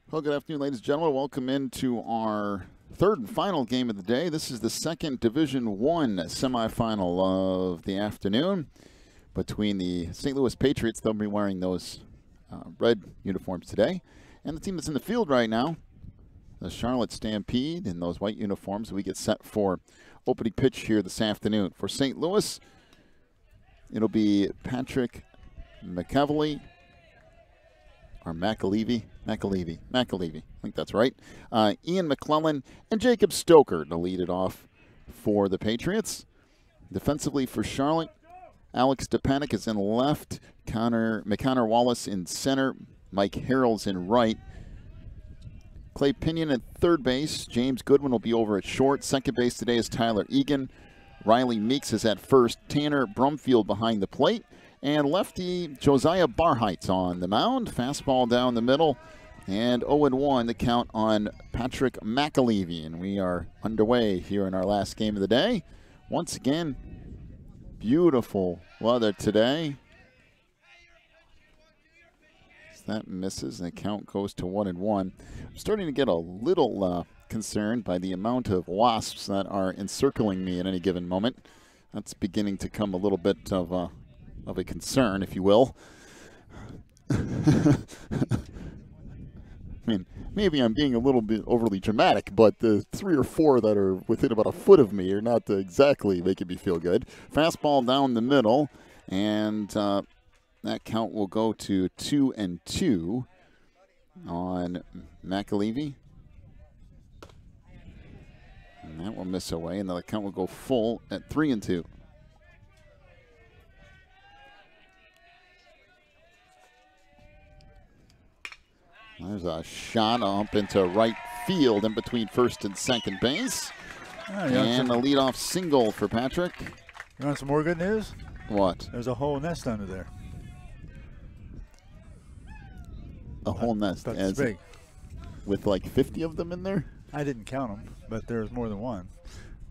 Well, good afternoon, ladies and gentlemen. Welcome into our third and final game of the day. This is the second Division I semifinal of the afternoon between the St. Louis Patriots. They'll be wearing those red uniforms today. And the team that's in the field right now, the Charlotte Stampede, in those white uniforms. We get set for opening pitch here this afternoon. For St. Louis, it'll be Patrick McAvely. Or McAlevey. I think that's right. Ian McClellan and Jacob Stoker to lead it off for the Patriots. Defensively for Charlotte, Alex Stepanek is in left, McConnor Wallace in center, Mike Harrell's in right. Clay Pinion at third base. James Goodwin will be over at short. Second base today is Tyler Egan. Riley Meeks is at first. Tanner Brumfield behind the plate. And lefty Josiah Barheit's on the mound. Fastball down the middle. And 0-1 the count on Patrick McAlevey. And we are underway here in our last game of the day. Once again, beautiful weather today. That misses, and the count goes to 1-1. I'm starting to get a little concerned by the amount of wasps that are encircling me at any given moment. That's beginning to come a little bit of a concern, if you will. I mean, maybe I'm being a little bit overly dramatic, but the 3 or 4 that are within about a foot of me are not exactly making me feel good. Fastball down the middle, and that count will go to 2-2 on McAlevey. And that will miss away, and the count will go full at 3-2. There's a shot up into right field in between first and second base. And a leadoff single for Patrick. You want some more good news? What? There's a whole nest under there. A whole nest? That's big. With like 50 of them in there? I didn't count them, but there's more than one.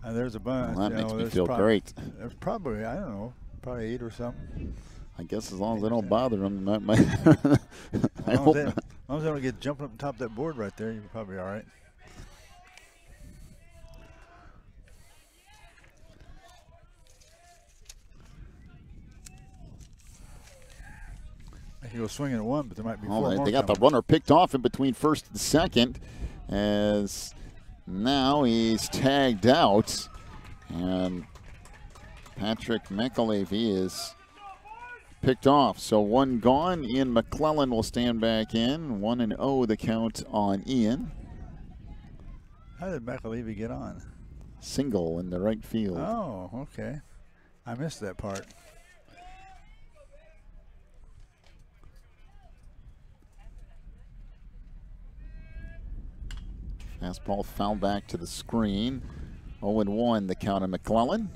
There's a bunch. Well, that makes me feel great. There's probably, I don't know, probably 8 or something. I guess as long as they don't bother them, I hope not. As long as they don't get jumping up on top of that board right there, you're probably all right. I can go swinging at one, but there might be 4 more. They got the runner picked off in between first and second, as now he's tagged out, and Patrick McAlevey is picked off. So 1 gone. Ian McClellan will stand back in. 1-0 the count on Ian. How did McAlevey get on? Single in the right field. Oh, okay. I missed that part. Fastball foul back to the screen. 0-1 the count on McClellan.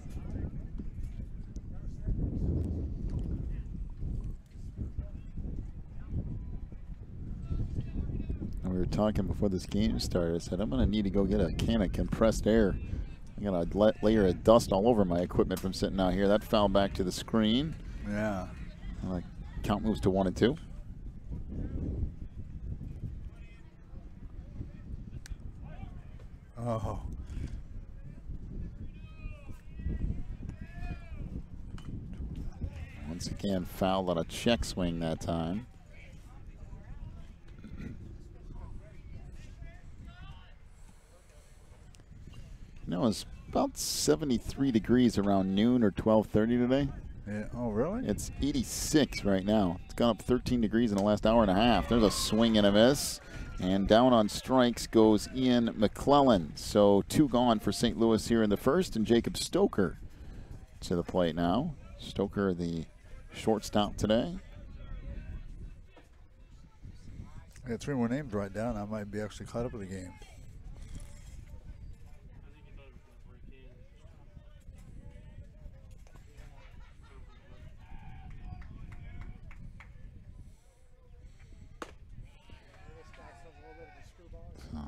We were talking before this game started. I said, I'm going to need to go get a can of compressed air. I got a layer of dust all over my equipment from sitting out here. That foul back to the screen. Yeah. Count moves to 1-2. Oh. Once again, fouled on a check swing that time. No, it's about 73 degrees around noon or 12:30 today. Yeah. Oh, really? It's 86 right now. It's gone up 13 degrees in the last hour and a half. There's a swing and a miss. And down on strikes goes Ian McClellan. So 2 gone for St. Louis here in the first, and Jacob Stoker to the plate now. Stoker, the shortstop today. I got 3 more names right down. I might be actually caught up with the game.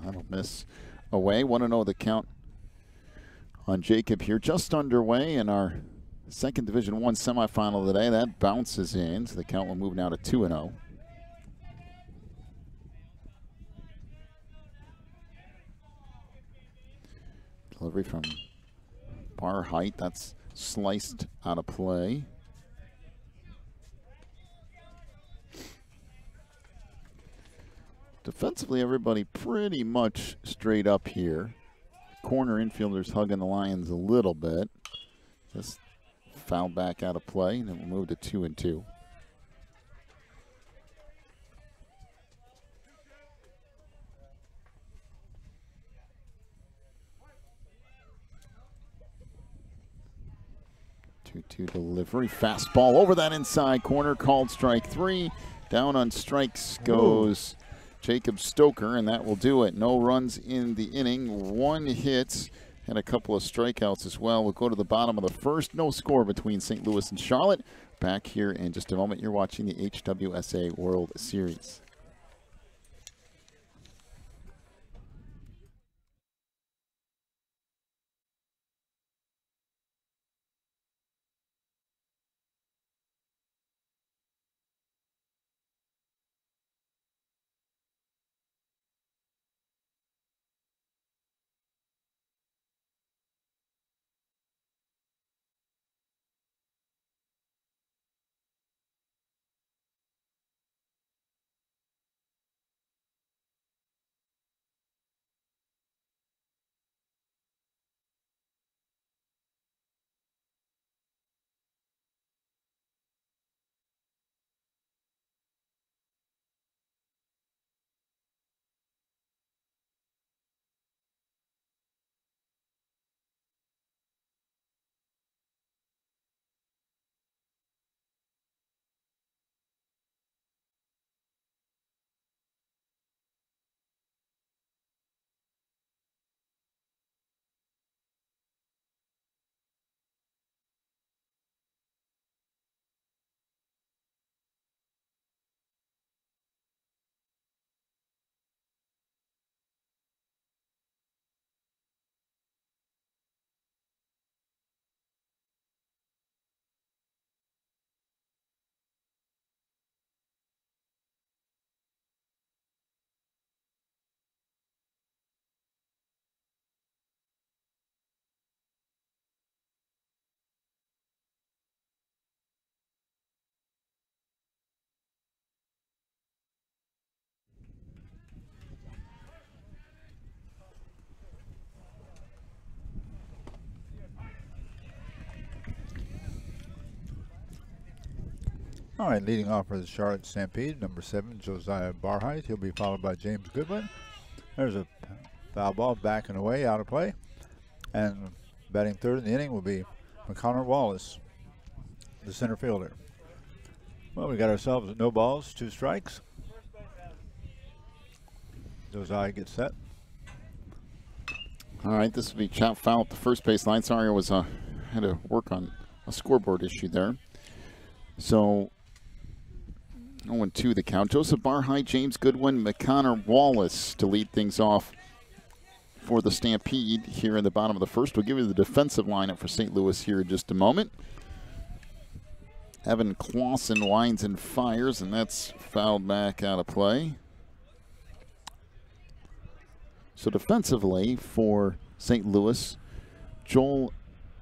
That'll miss away. 1-0 the count on Jacob here. Just underway in our second Division I semifinal of the day. That bounces in, so the count will move now to 2-0. Delivery from bar height. That's sliced out of play. Defensively, everybody pretty much straight up here. Corner infielders hugging the Lions a little bit. Just foul back out of play, and then we'll move to 2-2. Two delivery, fastball over that inside corner, called strike 3. Down on strikes goes Jacob Stoker, and that will do it. No runs in the inning, 1 hit, and a couple of strikeouts as well. We'll go to the bottom of the first. No score between St. Louis and Charlotte. Back here in just a moment. You're watching the HWSA World Series. All right, leading off for the Charlotte Stampede, number 7, Josiah Barheit. He'll be followed by James Goodwin. There's a foul ball backing away, out of play. And batting third in the inning will be McConnor Wallace, the center fielder. Well, we got ourselves no balls, 2 strikes. Josiah gets set. All right, this will be chopped foul at the first base line. Sorry, I had to work on a scoreboard issue there. So 0-2 the count. Joseph Barheit, James Goodwin, McConnor Wallace to lead things off for the Stampede here in the bottom of the first. We'll give you the defensive lineup for St. Louis here in just a moment. Evan Clausen winds and fires, and that's fouled back out of play. So defensively for St. Louis, Joel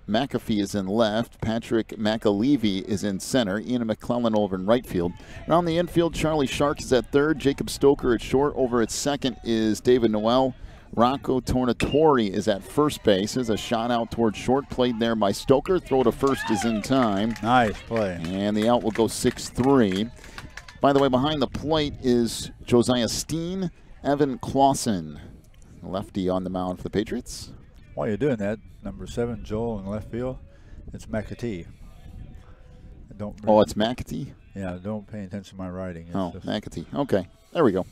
McAfee is in left. Patrick McAlevey is in center. Ian McClellan over in right field. Around the infield, Charlie Shark is at third. Jacob Stoker at short. Over at second is David Noel. Rocco Tornatori is at first base. There's a shot out towards short. Played there by Stoker. Throw to first is in time. Nice play. And the out will go 6-3. By the way, behind the plate is Josiah Steen, Evan Clausen, lefty on the mound for the Patriots. While you're doing that, number 7, Joel in left field, it's McAtee. Oh, it's McAtee? Yeah, don't pay attention to my writing. It's just McAtee. Okay, there we go.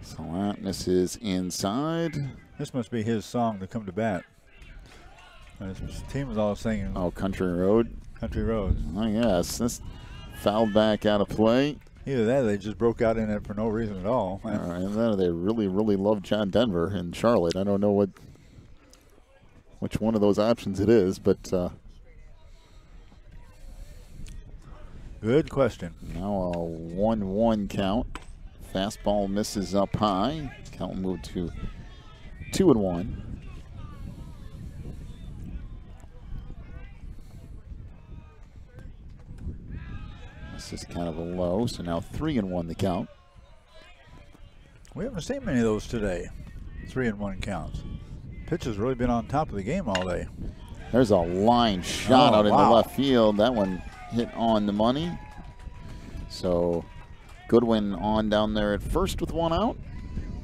So that misses inside. This must be his song to come to bat. His team was all singing. Oh, Country Road? Country Road. Oh, yes. This fouled back out of play. Either that or they just broke out in it for no reason at all. All right, and then they really, really love John Denver and Charlotte. I don't know which one of those options it is, but good question. Now a 1-1 count. Fastball misses up high. Count moved to 2-1. This is kind of a low, so now 3-1 the count. We haven't seen many of those today. 3-1 counts. Pitcher's really been on top of the game all day. There's a line shot out in the wow. left field. That one hit on the money. So Goodwin on down there at first with one out.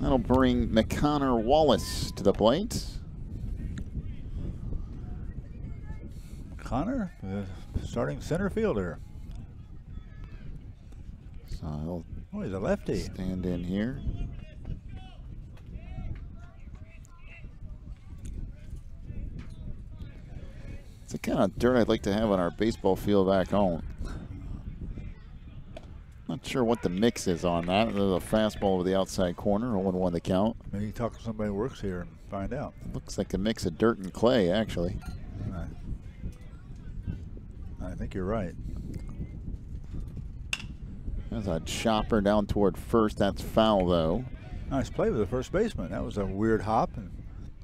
That'll bring McConnor Wallace to the plate. Connor, starting center fielder. So he'll he's a lefty. stand in here. It's the kind of dirt I'd like to have on our baseball field back home. Not sure what the mix is on that. There's a fastball over the outside corner, 0-1 the count. Maybe you talk to somebody who works here and find out. Looks like a mix of dirt and clay, actually. I think you're right. There's a chopper down toward first. That's foul, though. Nice play with the first baseman. That was a weird hop and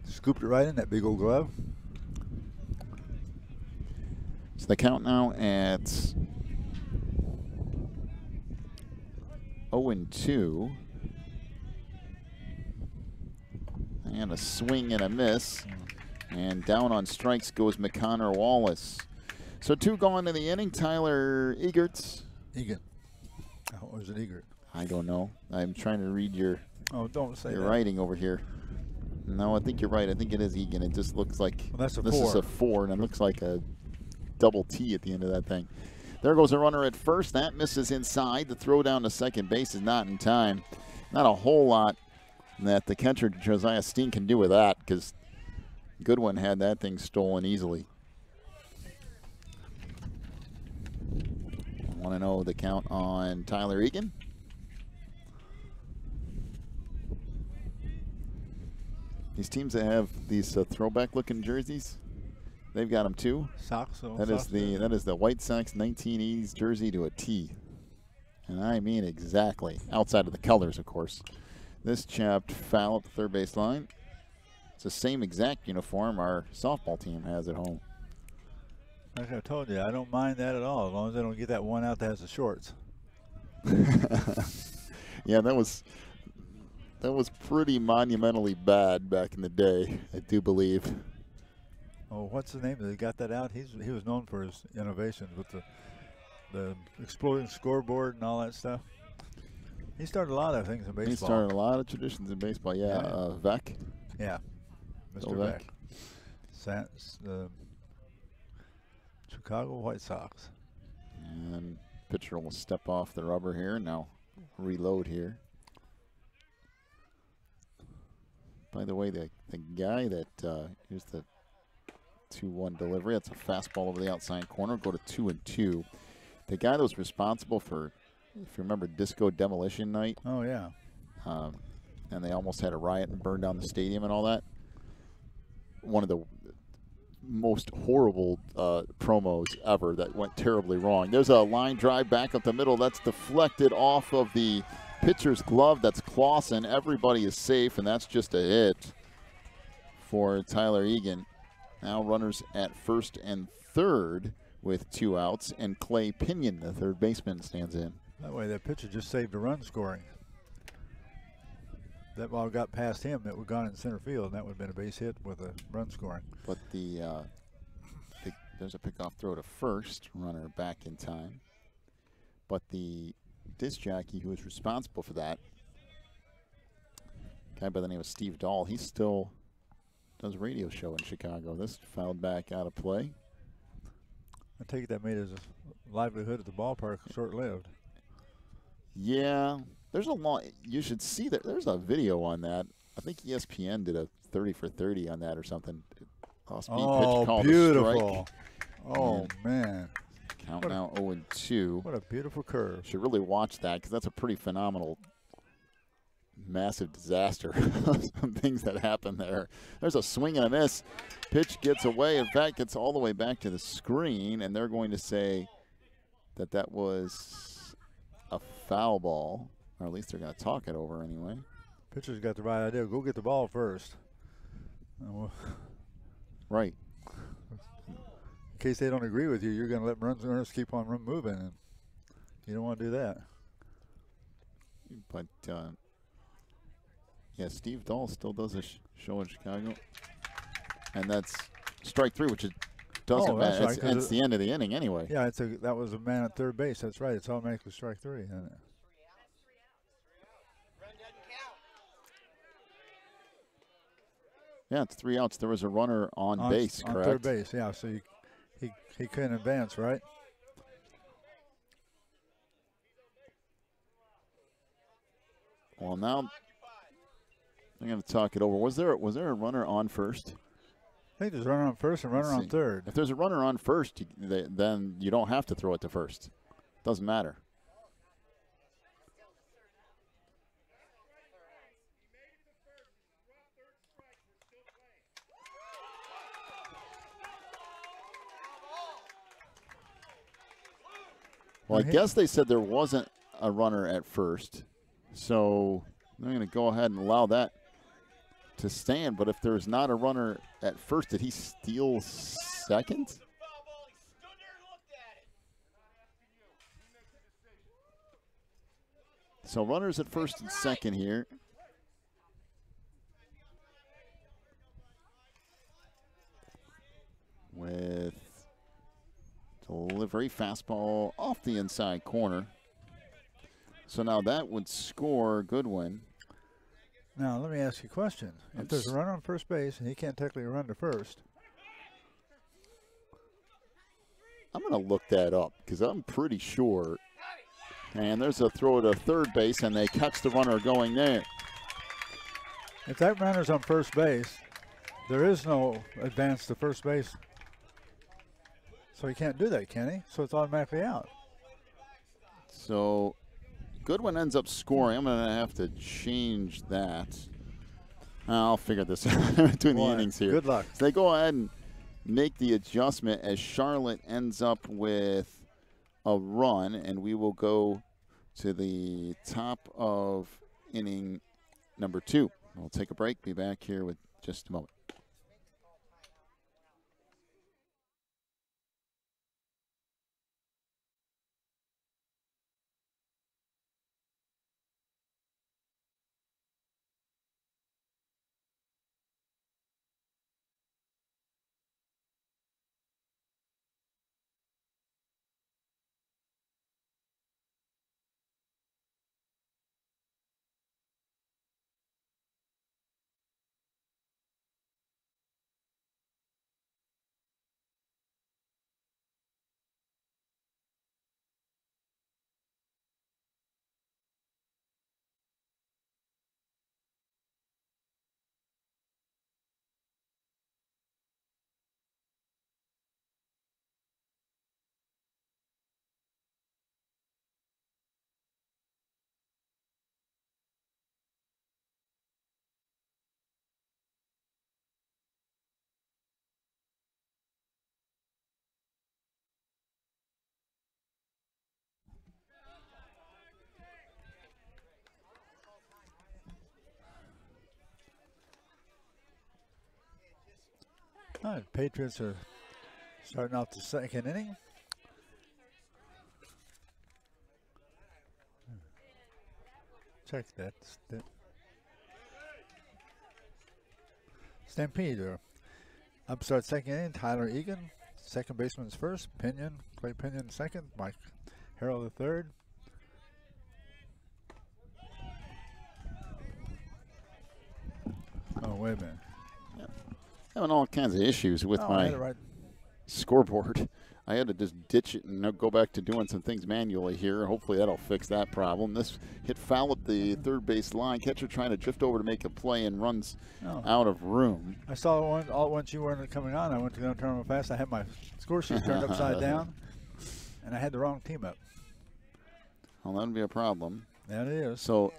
scooped it right in that big old glove. So the count now at 0-2. And a swing and a miss. And down on strikes goes McConnor Wallace. So 2 gone in the inning. Tyler Egerts. Egan. Or is it Egert? I don't know. I'm trying to read your don't say your that. writing over here. No, I think you're right. I think it is Egan. It just looks like that's a this 4. is a 4, and it looks like a double T at the end of that thing. There goes a runner at first. That misses inside. The throw down to second base is not in time. Not a whole lot that the catcher Josiah Steen can do with that, because Goodwin had that thing stolen easily. 1-0 the count on Tyler Egan. These teams that have these throwback-looking jerseys, they've got them too. Socks. That is the White Sox 1980s jersey to a T, and I mean exactly. Outside of the colors, of course. This chapped foul at the third base line. It's the same exact uniform our softball team has at home. Like I told you, I don't mind that at all, as long as they don't get that one out that has the shorts. Yeah, that was pretty monumentally bad back in the day, I do believe. Oh, what's the name that got that out? He was known for his innovations with the exploding scoreboard and all that stuff. He started a lot of things in baseball. He started a lot of traditions in baseball. Yeah, Vec. Yeah, Mr. Vec. Chicago White Sox. And pitcher will step off the rubber here. Now reload here. By the way, the guy that here's the 2-1 delivery. That's a fastball over the outside corner. Go to 2-2. The guy that was responsible for, if you remember, Disco Demolition Night. Oh yeah. And they almost had a riot and burned down the stadium and all that. One of the most horrible promos ever that went terribly wrong. There's a line drive back up the middle. That's deflected off of the pitcher's glove. That's Clausen. Everybody is safe, and that's just a hit for Tyler Egan. Now runners at first and third with 2 outs, and Clay Pinion, the third baseman, stands in. That way that pitcher just saved a run scoring. That ball got past him, that would have gone in center field, and that would have been a base hit with a run scoring. But there's a pickoff throw to first, runner back in time. But the disc jockey who was responsible for that, a guy by the name of Steve Dahl, he still does a radio show in Chicago. This fouled back out of play. I take it that made his livelihood at the ballpark short-lived. Yeah, there's a lot. You should see that. There's a video on that. I think ESPN did a 30 for 30 on that or something. Off-speed pitch called beautiful. Oh, man. Count now 0-2. What a beautiful curve. Should really watch that, because that's a pretty phenomenal, massive disaster. Some things that happen there. There's a swing and a miss. Pitch gets away. In fact, gets all the way back to the screen, and they're going to say that that was a foul ball. Or at least they're going to talk it over anyway. Pitcher's got the right idea. Go get the ball first. Right. In case they don't agree with you, you're going to let runners keep on moving. And you don't want to do that. But, yeah, Steve Dahl still does a show in Chicago. And that's strike 3, which it doesn't matter. Right, it's the end of the inning anyway. Yeah, that was a man at third base. That's right. It's automatically strike 3. Isn't it? Yeah, it's 3 outs. There was a runner on base, correct? On third base, yeah. So he couldn't advance, right? Well, now I'm going to talk it over. Was there a runner on first? I think there's a runner on first and a runner on third. If there's a runner on first, then you don't have to throw it to first. Doesn't matter. Well, I guess they said there wasn't a runner at first, so I'm going to go ahead and allow that to stand. But if there's not a runner at first, did he steal second? So runners at first and second here. With delivery, fastball off the inside corner. So now that would score Goodwin. Now, let me ask you a question. If there's a runner on first base and he can't technically run to first. I'm going to look that up because I'm pretty sure. And there's a throw to third base, and they catch the runner going there. If that runner's on first base, there is no advance to first base. So he can't do that, can he? So it's automatically out. So Goodwin ends up scoring. I'm going to have to change that. I'll figure this out between the innings here. Good luck. So they go ahead and make the adjustment as Charlotte ends up with a run, and we will go to the top of inning number 2. We'll take a break. Be back here with just a moment. All right, Patriots are starting off the second inning. Check that. Stampede. Upstart second inning, Tyler Egan. Second baseman's first. Pinion, Clay Pinion second. Mike Harrell the third. Oh, wait a minute. Having all kinds of issues with my scoreboard. I had to just ditch it and go back to doing some things manually here. Hopefully that'll fix that problem. This hit foul at the third base line. Catcher trying to drift over to make a play and runs out of room. I saw once you weren't coming on. I went to go turn real fast. I had my score sheet turned upside down, and I had the wrong team up. Well, that would be a problem. That is. So.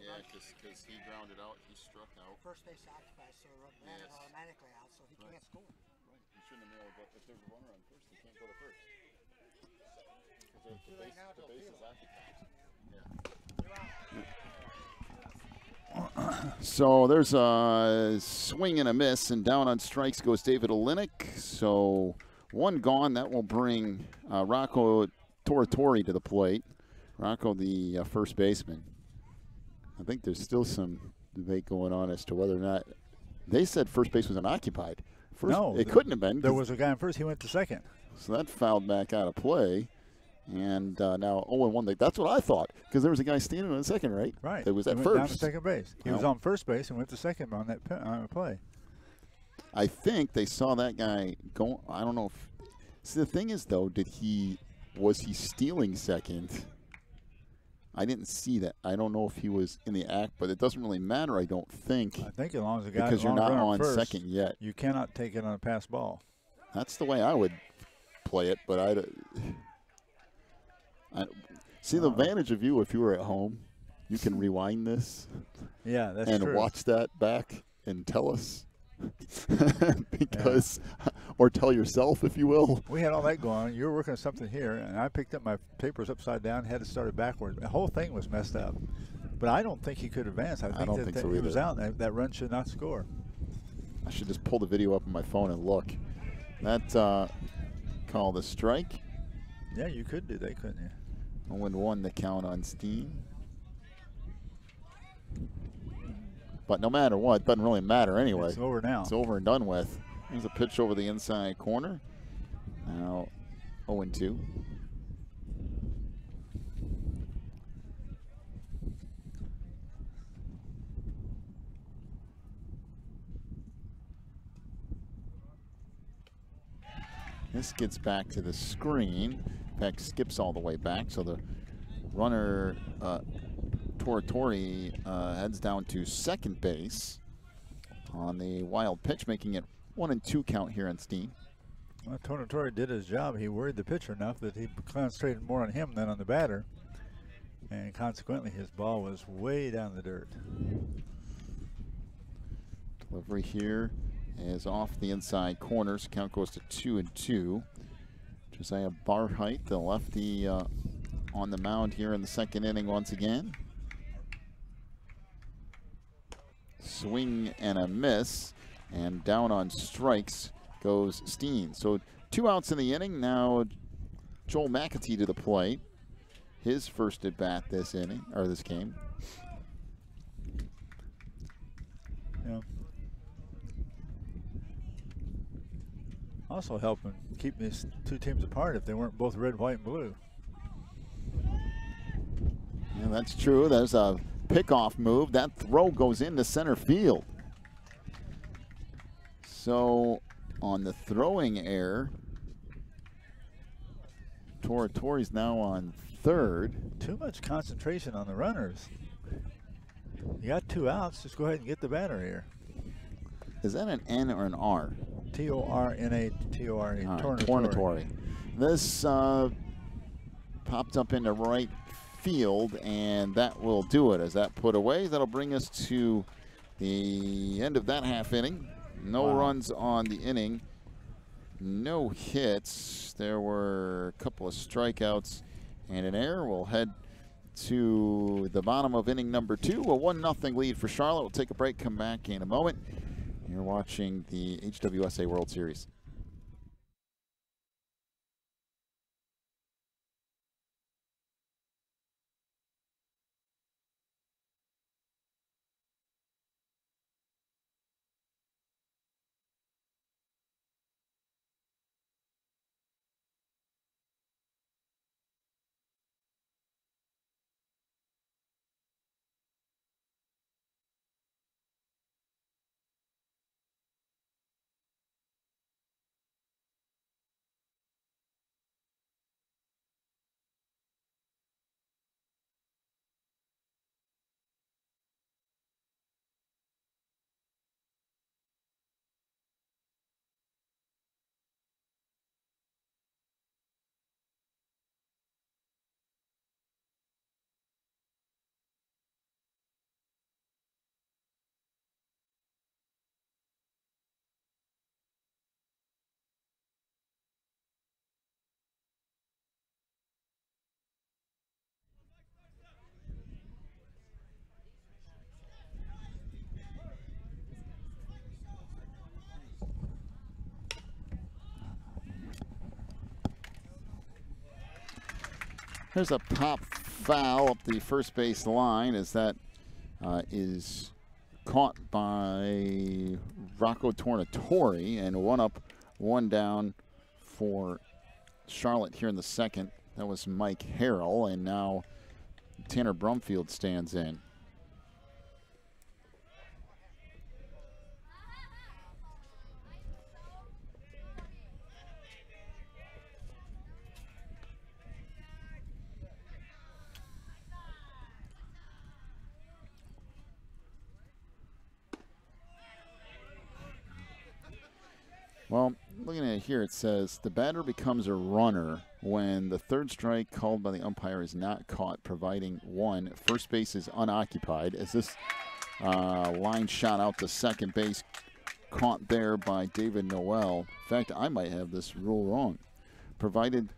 Yeah, because he grounded out, he struck out. First base occupied, so runner automatically out, so he can't score. Right. He shouldn't have nailed, but if there's a runner on first, he can't go to first. Because the base is occupied. Yeah. So there's a swing and a miss, and down on strikes goes David Olenek. So one gone. That will bring Rocco Tortori to the plate. Rocco, the first baseman. I think there's still some debate going on as to whether or not they said first base was unoccupied. No, it couldn't have been. There was a guy on first. He went to second. So that fouled back out of play. And now 0-1. That's what I thought, because there was a guy standing on second, right? Right. It was at he first. Went down to second base. He was on first base and went to second on that play. I think they saw that guy go. I don't know if. See, the thing is, though, was he stealing second? I didn't see that. I don't know if he was in the act, but it doesn't really matter, I don't think. I think as long as the guy because you're not on first, second yet. You cannot take it on a pass ball. That's the way I would play it, but I see the advantage of you if you were at home. You can rewind this. Yeah, that's and true. And watch that back and tell us. Because, or tell yourself, if you will. We had all that going on. You were working on something here, and I picked up my papers upside down, had it started backward. The whole thing was messed up. But I don't think he could advance. I don't think so he either. was out, and that run should not score. I should just pull the video up on my phone and look. That called a strike. Yeah, you could do that, couldn't you? 0-1 the count on Steen. But no matter what, it doesn't really matter anyway. It's over now. It's over and done with. Here's a pitch over the inside corner. Now 0-2. This gets back to the screen. In fact, skips all the way back. So the runner, Tortori, heads down to second base on the wild pitch, making it 1-2 count here on Steen. Well, Tortori did his job. He worried the pitcher enough that he concentrated more on him than on the batter. And consequently, his ball was way down the dirt. Delivery here is off the inside corners. Count goes to 2-2. Josiah Barheit, the lefty, on the mound here in the second inning once again. Swing and a miss, and down on strikes goes Steen. So 2 outs in the inning. Now Joel McAtee to the plate. His first at bat this inning, or this game. Yeah. Also helping keep these two teams apart if they weren't both red, white, and blue. Yeah, that's true. There's a pickoff move. That throw goes into center field. So on the throwing error, Tortori's now on third. Too much concentration on the runners. You got 2 outs. Just go ahead and get the batter here. Is that an N or an R? T-O-R-N-A-T-O-R-E. Tornatori. This popped up into right field, and that will do it. As that put away, that'll bring us to the end of that half inning. No runs on the inning. No hits. There were a couple of strikeouts and an error. We'll head to the bottom of inning number 2. A 1-0 lead for Charlotte. We'll take a break, come back in a moment. You're watching the HWSA World Series. There's a pop foul up the first base line as that is caught by Rocco Tornatore, and one up, one down for Charlotte here in the second. That was Mike Harrell, and now Tanner Brumfield stands in. Well, looking at it here, it says the batter becomes a runner when the third strike called by the umpire is not caught, providing one, first base is unoccupied. As this line shot out to second base, caught there by David Noel. In fact, I might have this rule wrong. Provided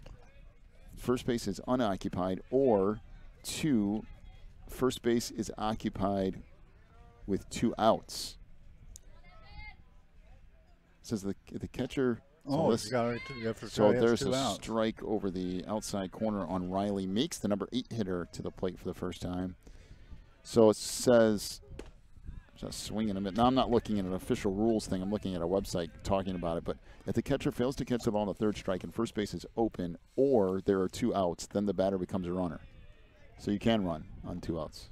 first base is unoccupied, or two, first base is occupied with 2 outs. Says the catcher. Oh, so there's a strike over the outside corner on Riley Meeks, the number 8 hitter, to the plate for the first time. So it says, just swinging a bit. Now I'm not looking at an official rules thing. I'm looking at a website talking about it. But if the catcher fails to catch the ball on the third strike and first base is open, or there are 2 outs, then the batter becomes a runner. So you can run on 2 outs.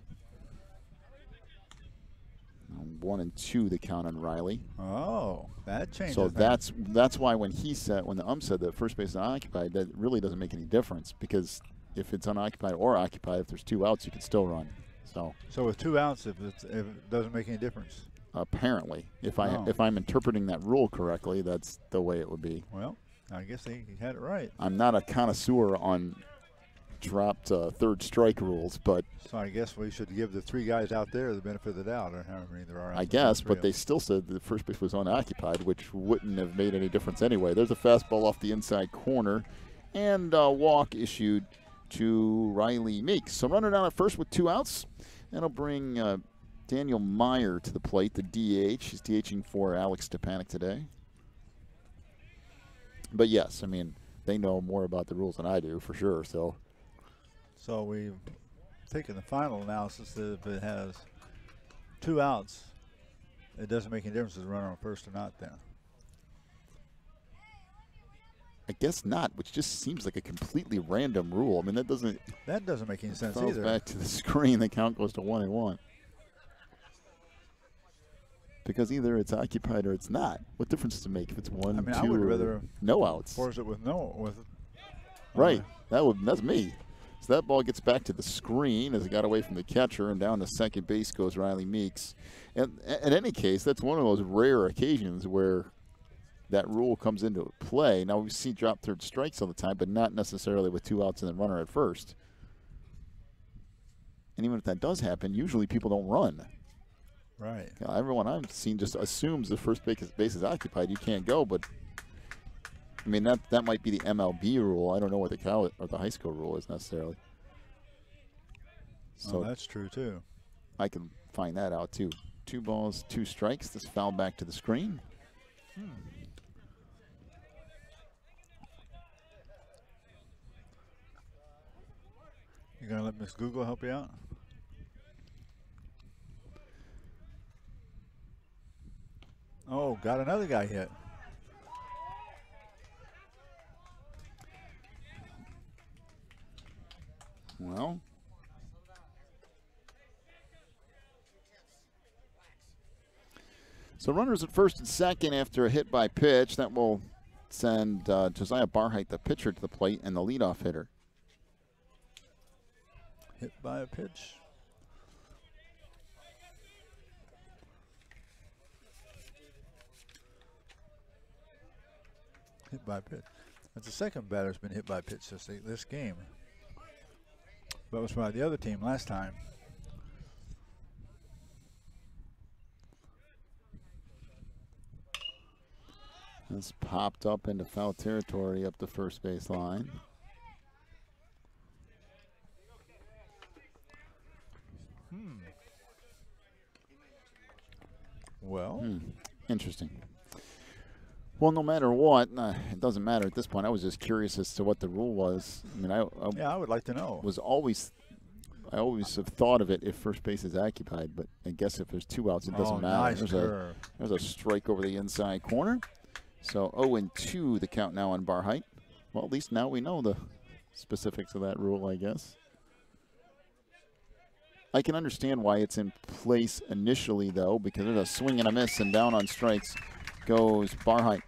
1 and 2 the count on Riley. Oh, that changes. So that's why when the ump said that first base is unoccupied, that really doesn't make any difference, because if it's unoccupied or occupied, if there's 2 outs, you can still run. So with 2 outs, if it doesn't make any difference. Apparently, if I'm interpreting that rule correctly, that's the way it would be. Well, I guess they had it right. I'm not a connoisseur on dropped third strike rules, but so I guess we should give the 3 guys out there the benefit of the doubt, or however many there are. I guess, but they still said the first base was unoccupied, which wouldn't have made any difference anyway. There's a fastball off the inside corner, and a walk issued to Riley Meeks. So runner down at first with 2 outs. That'll bring Daniel Meyer to the plate, the DH. He's DHing for Alex Stepanek today. But yes, I mean, they know more about the rules than I do, for sure. So we've taken the final analysis that if it has 2 outs, it doesn't make any difference if the runner on first or not then. I guess not, which just seems like a completely random rule. I mean, that doesn't make any sense either. Back to the screen, the count goes to 1 and 1. Because either it's occupied or it's not. What difference does it make if it's 1, 2, I would rather no outs? Force it with right. That's me. So that ball gets back to the screen as it got away from the catcher, and down to second base goes Riley Meeks. And in any case, that's one of those rare occasions where that rule comes into play. Now, we see drop third strikes all the time, but not necessarily with 2 outs and then runner at first. And even if that does happen, usually people don't run. Right. Everyone I've seen just assumes the first base is occupied. You can't go, but I mean, that might be the MLB rule. I don't know what the high school rule is necessarily. So that's true too. I can find that out too. 2 balls, 2 strikes. This foul back to the screen. You gonna let Miss Google help you out? Oh, got another guy hit. Well, so runners at first and second after a hit by pitch. That will send Josiah Barheit, the pitcher, to the plate, and the leadoff hitter. Hit by a pitch. Hit by a pitch. That's the second batter's been hit by a pitch this game. That was by the other team last time. This popped up into foul territory up the first base line. Well, interesting. Well, no matter what, it doesn't matter at this point. I was just curious as to what the rule was. I mean, I would like to know. I always have thought of it if first base is occupied, but I guess if there's 2 outs, it doesn't matter. Nice There's a strike over the inside corner. So 0-2 the count now on Barheit. Well, at least now we know the specifics of that rule, I guess. I can understand why it's in place initially, though, because there's a swing and a miss, and down on strikes goes Barheit.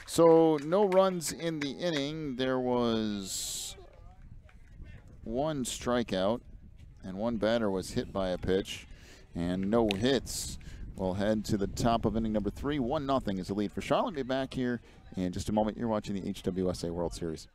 So no runs in the inning. There was 1 strikeout, and 1 batter was hit by a pitch, and no hits. We'll head to the top of inning number 3. 1-0 is the lead for Charlotte. Be back here in just a moment. You're watching the HWSA World Series.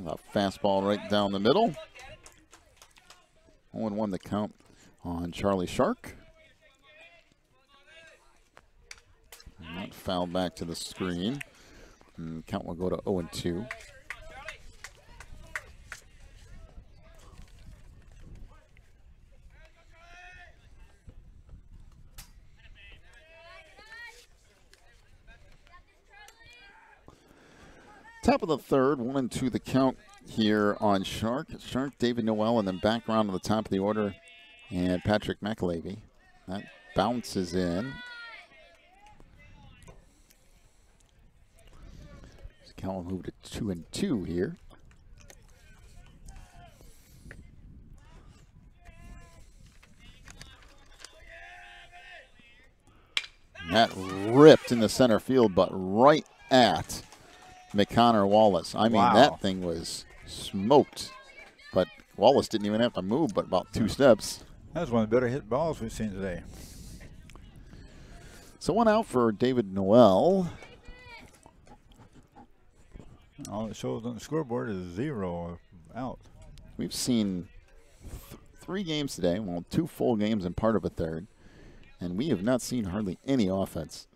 A fastball right down the middle. 0-1 the count on Charlie Shark. And that foul back to the screen. And count will go to 0-2. Top of the third, 1-2 the count here on Shark. Shark, David Noel in the background of the top of the order, and Patrick McAlevey. That bounces in. Count will move to 2-2 here. That ripped in the center field, but right at McConnor Wallace. I mean, that thing was smoked, but Wallace didn't even have to move but about 2 steps. That was one of the better hit balls we've seen today. So 1 out for David Noel. All it shows on the scoreboard is 0 out. We've seen 3 games today, well, 2 full games and part of a third, and we have not seen hardly any offense.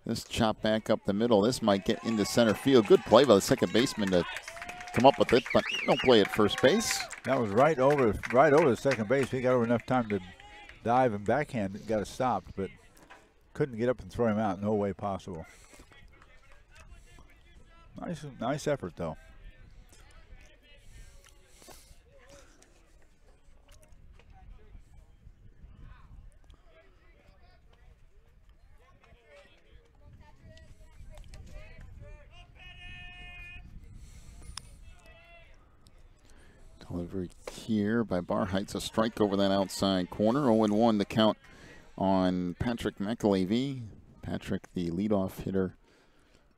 This chop back up the middle. This might get into center field. Good play by the second baseman to come up with it, but no play at first base. That was right over the second base. He got over enough time to dive and backhand. Got it stopped, but couldn't get up and throw him out. No way possible. Nice effort, though. Delivery here by Barheit's a strike over that outside corner. 0-1 the count on Patrick McAlevey. Patrick, the leadoff hitter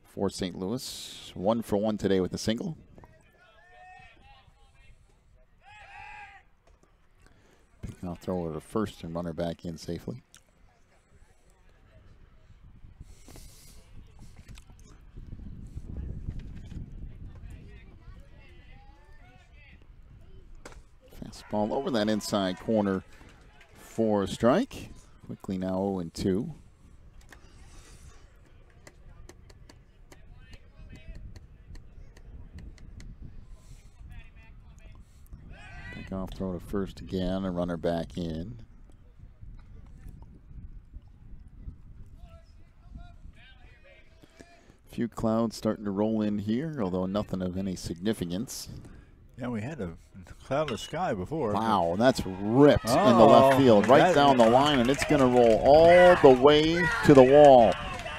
for St. Louis. 1 for 1 today with a single. I'll throw it to first and run her back in safely. Fastball over that inside corner for a strike. Quickly now 0-2. Pick off, throw to first again, and run her back in. A few clouds starting to roll in here, although nothing of any significance. Yeah, we had a cloudless sky before. Wow, that's ripped in the left field, right down the line, and it's going to roll all the way to the wall.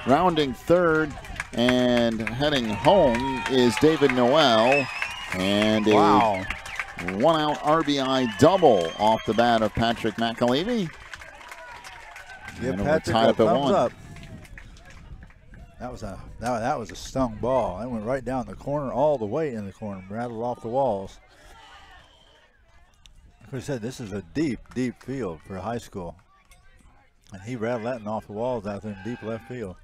Rounding third and heading home is David Noel, and a one-out RBI double off the bat of Patrick McAlevey. Give and Patrick tied a up at thumbs 1. up. That was a stung ball. That went right down the corner, all the way in the corner, rattled off the walls. Like I said, this is a deep, deep field for high school. And he rattled that off the walls out there in deep left field.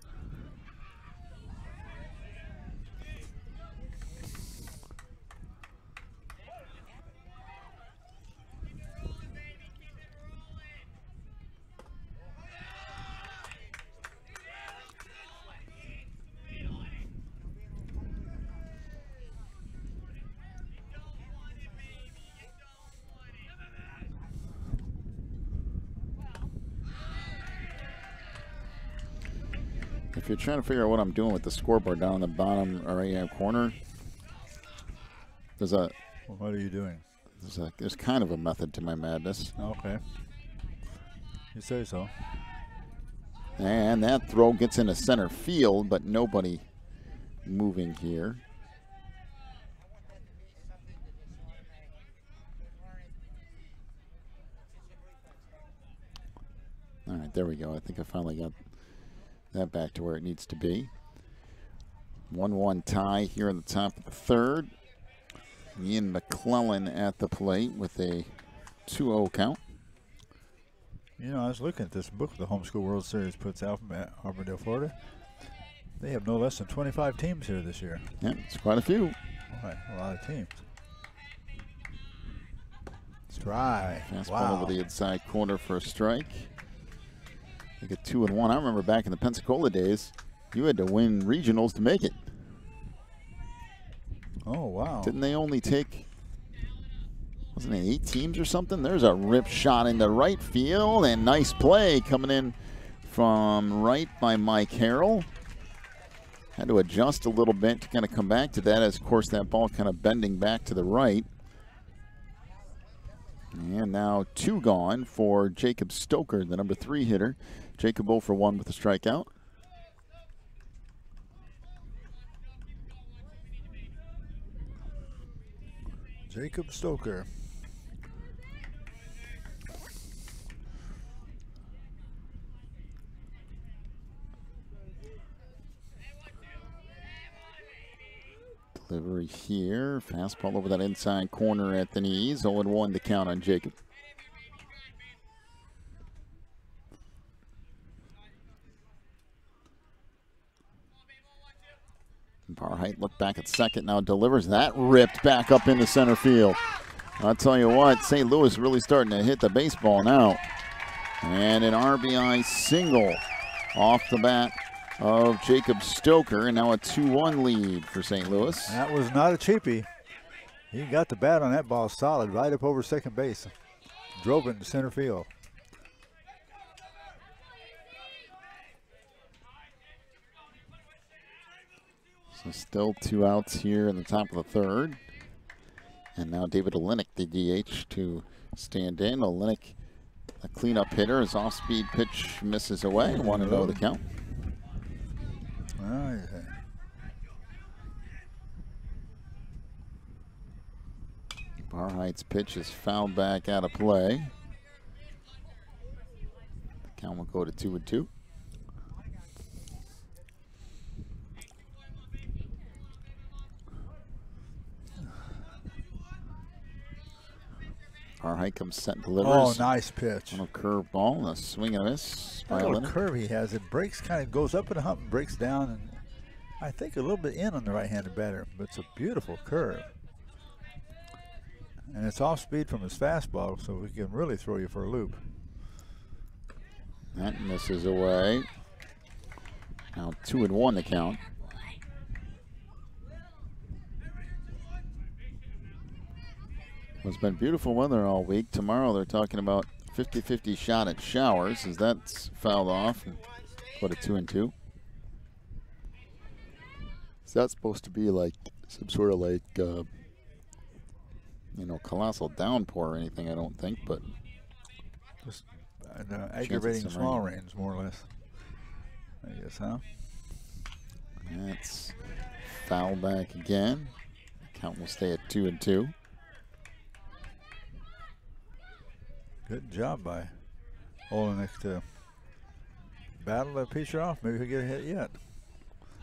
If you're trying to figure out what I'm doing with the scoreboard down in the bottom right-hand corner, there's what are you doing? There's kind of a method to my madness. Okay. You say so. And that throw gets into center field, but nobody moving here. All right, there we go. I think I finally got that back to where it needs to be. 1-1 tie here in the top of the third. Ian McClellan at the plate with a 2-0 count. You know, I was looking at this book the Homeschool World Series puts out from Auburndale, Florida. They have no less than 25 teams here this year. Yeah, it's quite a few. All right, a lot of teams. Strike. Fastball over the inside corner for a strike. They get 2-1. I remember back in the Pensacola days, you had to win regionals to make it. Oh, wow. Didn't they only take, wasn't it 8 teams or something? There's a rip shot into right field, and nice play coming in from right by Mike Harrell. Had to adjust a little bit to kind of come back to that, as of course that ball kind of bending back to the right. And now 2 gone for Jacob Stoker, the number 3 hitter. Jacob 0 for 1 with a strikeout. Jacob Stoker. Delivery here. Fastball over that inside corner at the knees. 0-1 to count on Jacob. Barheit looked back at second, now delivers that, ripped back up into center field. I'll tell you what, St. Louis really starting to hit the baseball now. And an RBI single off the bat of Jacob Stoker, and now a 2-1 lead for St. Louis. That was not a cheapie. He got the bat on that ball solid right up over second base. Drove it into center field. So still 2 outs here in the top of the third. And now David Olenek, the DH, to stand in. Olenek, a cleanup hitter. His off-speed pitch misses away. 1-0 the count. Oh, yeah. Barheit's pitch is fouled back out of play. The count will go to 2-2. Barhike comes set and Oh, delivers. nice pitch. On a curve ball and a swing and a miss by That little Leonard. curve he has, it breaks, kind of goes up in a hump and breaks down, and I think a little bit in on the right-handed batter, but it's a beautiful curve. And it's off speed from his fastball, so we can really throw you for a loop. That misses away. Now 2-1 the count. Well, it's been beautiful weather all week. Tomorrow they're talking about 50-50 shot at showers as that's fouled off. Put a 2-2. So that's supposed to be like some sort of like, colossal downpour or anything, I don't think, but Just aggravating some small rain. rains, more or less. I guess, huh? That's foul back again. Count will stay at 2-2. Good job by Olenek to battle that pitcher off. Maybe he'll get a hit yet.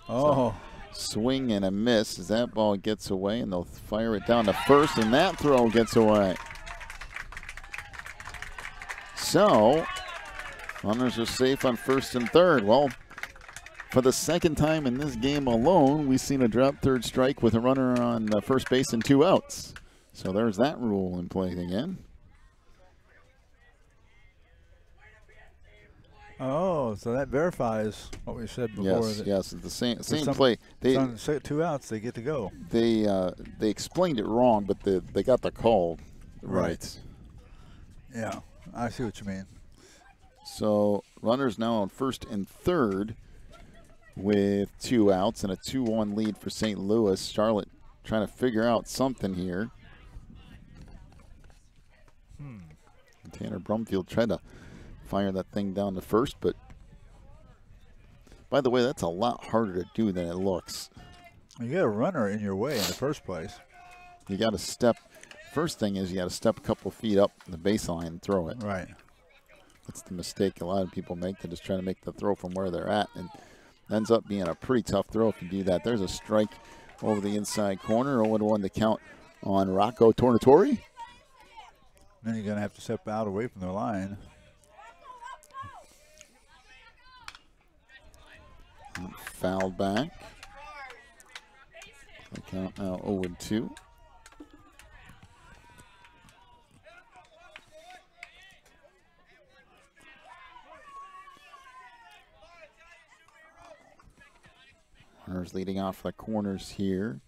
Oh, Swing and a miss as that ball gets away, and they'll fire it down to first, and that throw gets away. So, runners are safe on first and third. Well, for the second time in this game alone, we've seen a drop third strike with a runner on first base and 2 outs. So there's that rule in play again. oh, so that verifies what we said before. Yes, that yes, it's the same some- play. They on 2 outs, they get to go. they explained it wrong, but they got the call right. Yeah, I see what you mean. So runners now on first and third with 2 outs and a 2-1 lead for St. Louis. Charlotte trying to figure out something here. Tanner Brumfield tried to fire that thing down to first, but by the way, that's a lot harder to do than it looks. You got a runner in your way in the first place. You got to step. First thing is you got to step a couple feet up the baseline and throw it. Right. That's the mistake a lot of people make. They're just trying to make the throw from where they're at, and ends up being a pretty tough throw if you do that. There's a strike over the inside corner. 0-1 to count on Rocco Tornatori. Then you're going to have to step out away from the line. Fouled back. The count now 0-2. Runners leading off the corners here.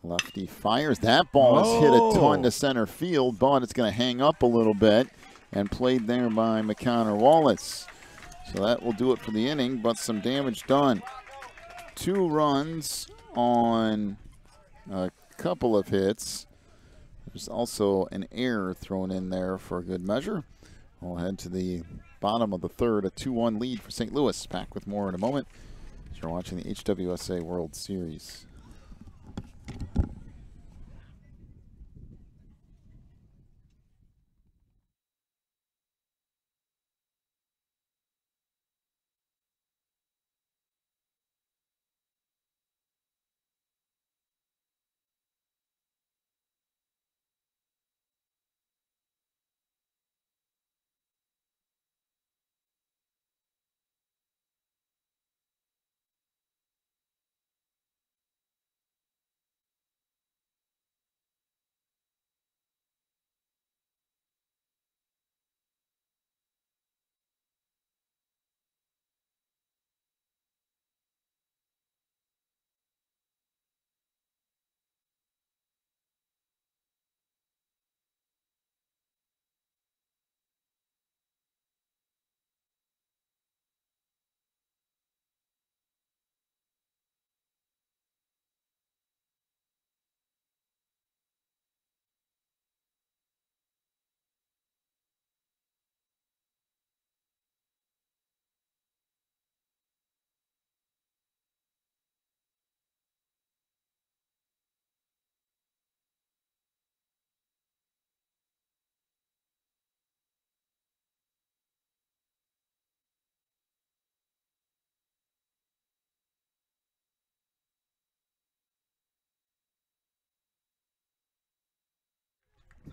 Lefty fires. That ball is hit a ton to center field, but it's going to hang up a little bit and played there by McConnor Wallace. So that will do it for the inning, but some damage done. 2 runs on a couple of hits. There's also an error thrown in there for good measure. We'll head to the bottom of the third, a 2-1 lead for St. Louis. Back with more in a moment. You're watching the HWSA World Series.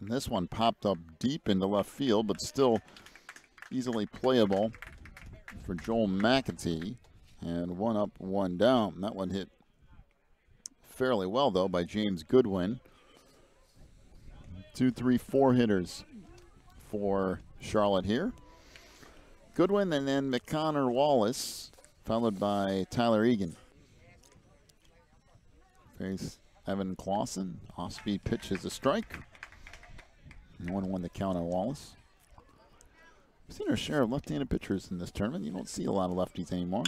And this one popped up deep into left field, but still easily playable for Joel McAtee. And one up, one down. That one hit fairly well, though, by James Goodwin. 2, 3, 4 hitters for Charlotte here. Goodwin and then McConnor Wallace, followed by Tyler Egan. Face Evan Clausen. Off-speed pitch is a strike. 1-1 the count on Wallace. We've seen our share of left-handed pitchers in this tournament. You don't see a lot of lefties anymore.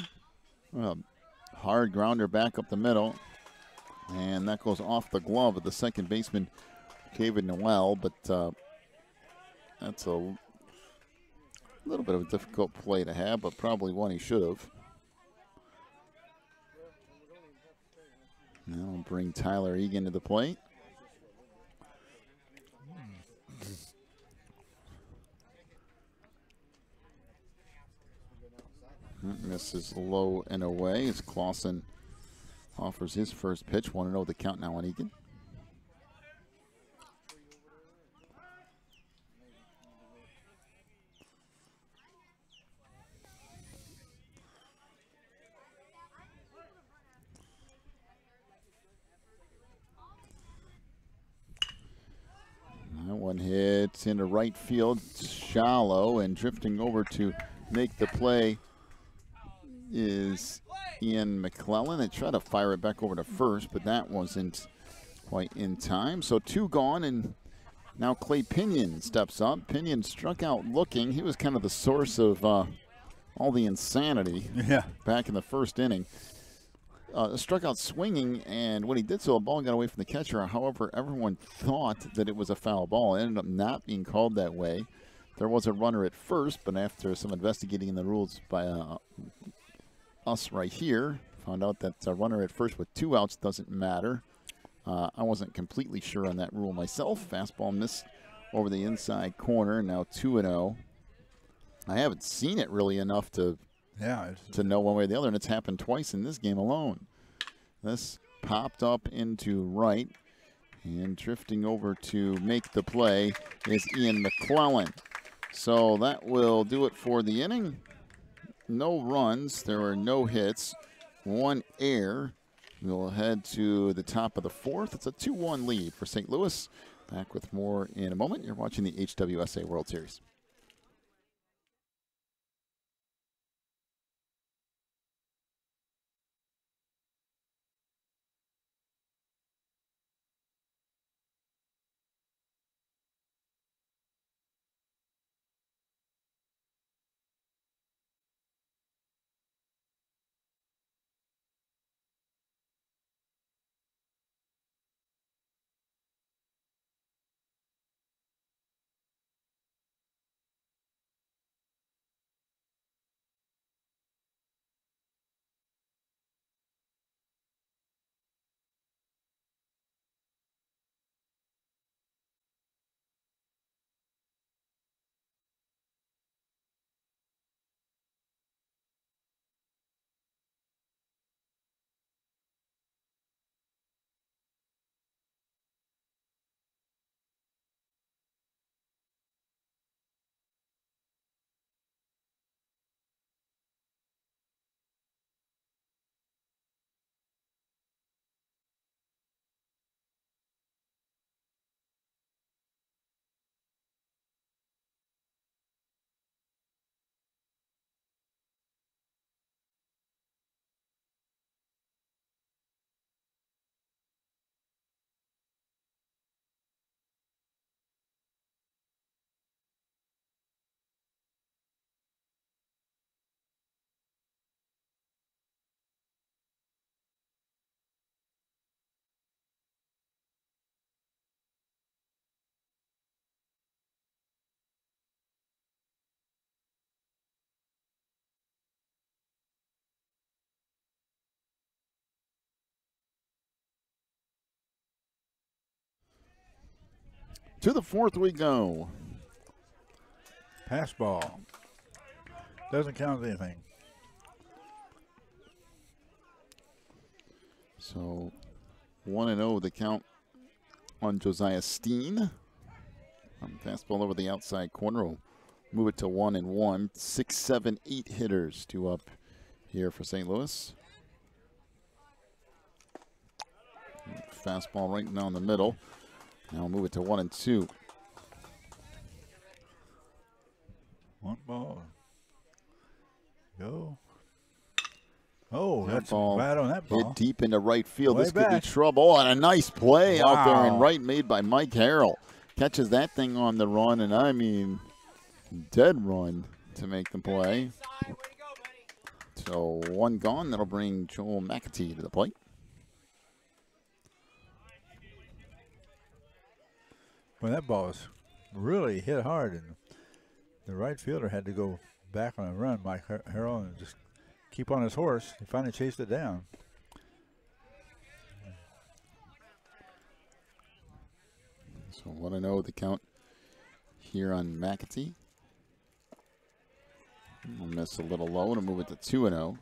Hard grounder back up the middle. And that goes off the glove of the second baseman, David Noel. But that's a little bit of a difficult play to have, but probably one he should have. Now we'll bring Tyler Egan to the plate. This is low and away as Clausen offers his first pitch. 1-0 the count now on Egan. That one hits into right field, shallow, and drifting over to make the play is Ian McClellan. They try to fire it back over to first, but that wasn't quite in time. So 2 gone, and now Clay Pinion steps up. Pinion struck out looking. He was kind of the source of all the insanity back in the first inning. Struck out swinging, and when he did so, the ball got away from the catcher. However, everyone thought that it was a foul ball. It ended up not being called that way. There was a runner at first, but after some investigating in the rules by us right here, found out that a runner at first with 2 outs doesn't matter. I wasn't completely sure on that rule myself. Fastball missed over the inside corner, now 2-0. I haven't seen it really enough to know one way or the other, and it's happened twice in this game alone. This popped up into right, and drifting over to make the play is Ian McClellan. So that will do it for the inning. No runs, there were no hits, 1 error. We'll head to the top of the 4th. It's a 2-1 lead for St. Louis. Back with more in a moment. You're watching the HWSA World Series. To the 4th we go. Pass ball. Doesn't count as anything. So 1-0 the count on Josiah Steen. Fastball over the outside corner. Will move it to 1-1. 6, 7, 8 hitters due up here for St. Louis. Fastball right down the middle. Now we'll move it to 1-2. 1 ball. Go. Oh, That that's ball right on that ball. hit deep into right field. Way This could be back. trouble. Oh, and a nice play out there in Wow. right made by Mike Harrell. Catches that thing on the run, and I mean, dead run to make the play. So 1 gone. That'll bring Joel McAtee to the plate. Well, that ball was really hit hard, and the right fielder had to go back on a run, Mike Harrell, and just keep on his horse. He finally chased it down. So 1-0 the count here on McAtee. We'll miss a little low to move it to 2-0.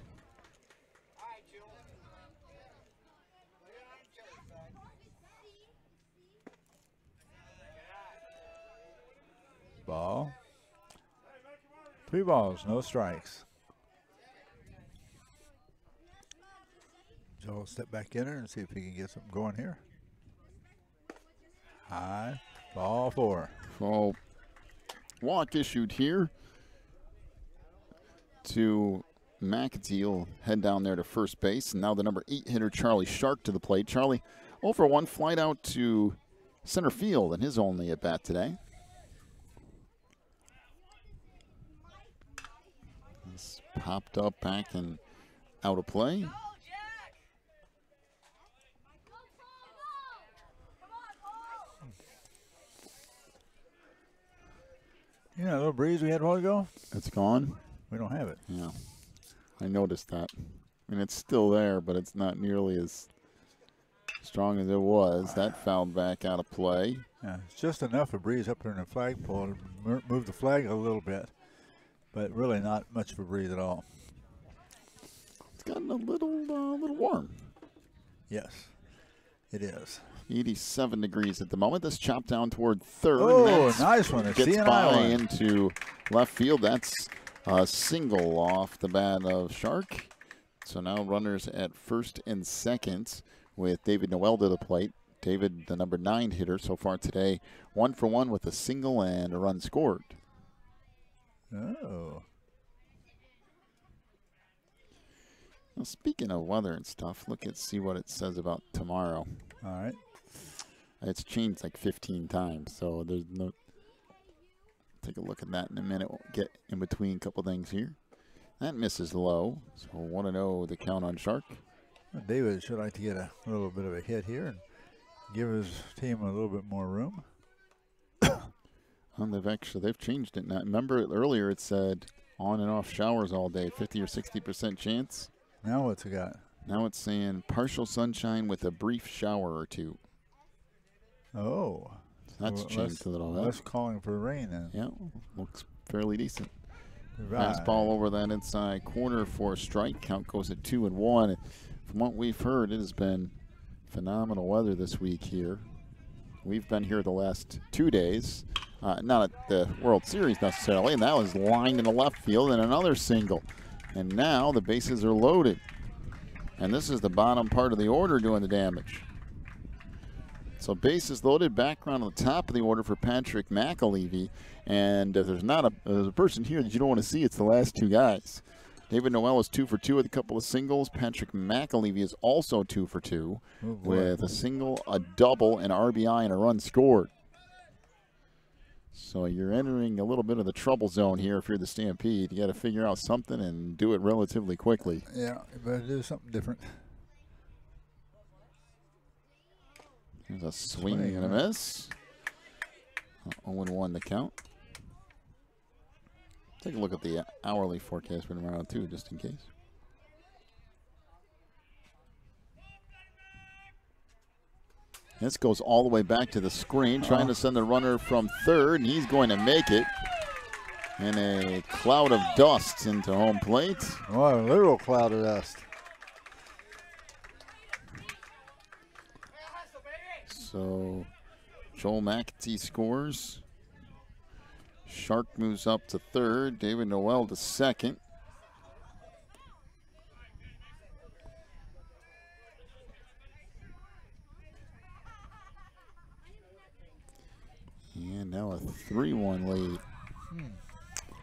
Ball. 3 balls, no strikes. Joe will step back in there and see if he can get something going here. High. Ball 4. So walk issued here to McAtee. Will head down there to first base. And now the number 8 hitter, Charlie Shark, to the plate. Charlie 0 for 1, flight out to center field in his only at bat today. This popped up back and out of play. You know, that little breeze we had a while ago? It's gone. We don't have it. Yeah, I noticed that. I mean, it's still there, but it's not nearly as strong as it was. That fouled back out of play. Yeah, it's just enough of breeze up there in the flagpole to move the flag a little bit, but really not much of a breeze at all. It's gotten a little warm. Yes, it is. 87 degrees at the moment. This chopped down toward third. Oh, nice one. A Gets CNI by one. into left field. That's a single off the bat of Shark. So now runners at first and second with David Noel to the plate. David, the number 9 hitter so far today, 1 for 1 with a single and a run scored. Oh. Now, speaking of weather and stuff, see what it says about tomorrow. All right. It's changed like 15 times, so there's no. Take a look at that in a minute. We'll get in between a couple things here. That misses low, so 1-0 the count on Shark. Well, David should like to get a little bit of a hit here and give his team a little bit more room. And they've changed it now. Remember earlier it said on and off showers all day, 50 or 60% chance. Now what's it got? Now it's saying partial sunshine with a brief shower or two. Oh. So that's changed a little bit. Less calling for rain then. Yeah, looks fairly decent. Right. Fastball over that inside corner for a strike. Count goes at 2-1. From what we've heard, it has been phenomenal weather this week here. We've been here the last 2 days. Not at the World Series necessarily, and that was lined in the left field and another single. And now the bases are loaded. And this is the bottom part of the order doing the damage. So bases loaded, background on the top of the order for Patrick McAlevey. And if there's a person here that you don't want to see, it's the last 2 guys. David Noel is 2 for 2 with a couple of singles. Patrick McAlevey is also 2 for 2 with a single, a double, an RBI, and a run scored. So you're entering a little bit of the trouble zone here if you're the Stampede. You got to figure out something and do it relatively quickly. Yeah, you better do something different. There's a swing and a miss. 0-1 the count. Take a look at the hourly forecast for tomorrow, too, just in case. This goes all the way back to the screen, trying to send the runner from third, and he's going to make it in a cloud of dust into home plate. Oh, a literal cloud of dust. So Joel McAtee scores. Shark moves up to third. David Noel to second. And now a 3-1 lead.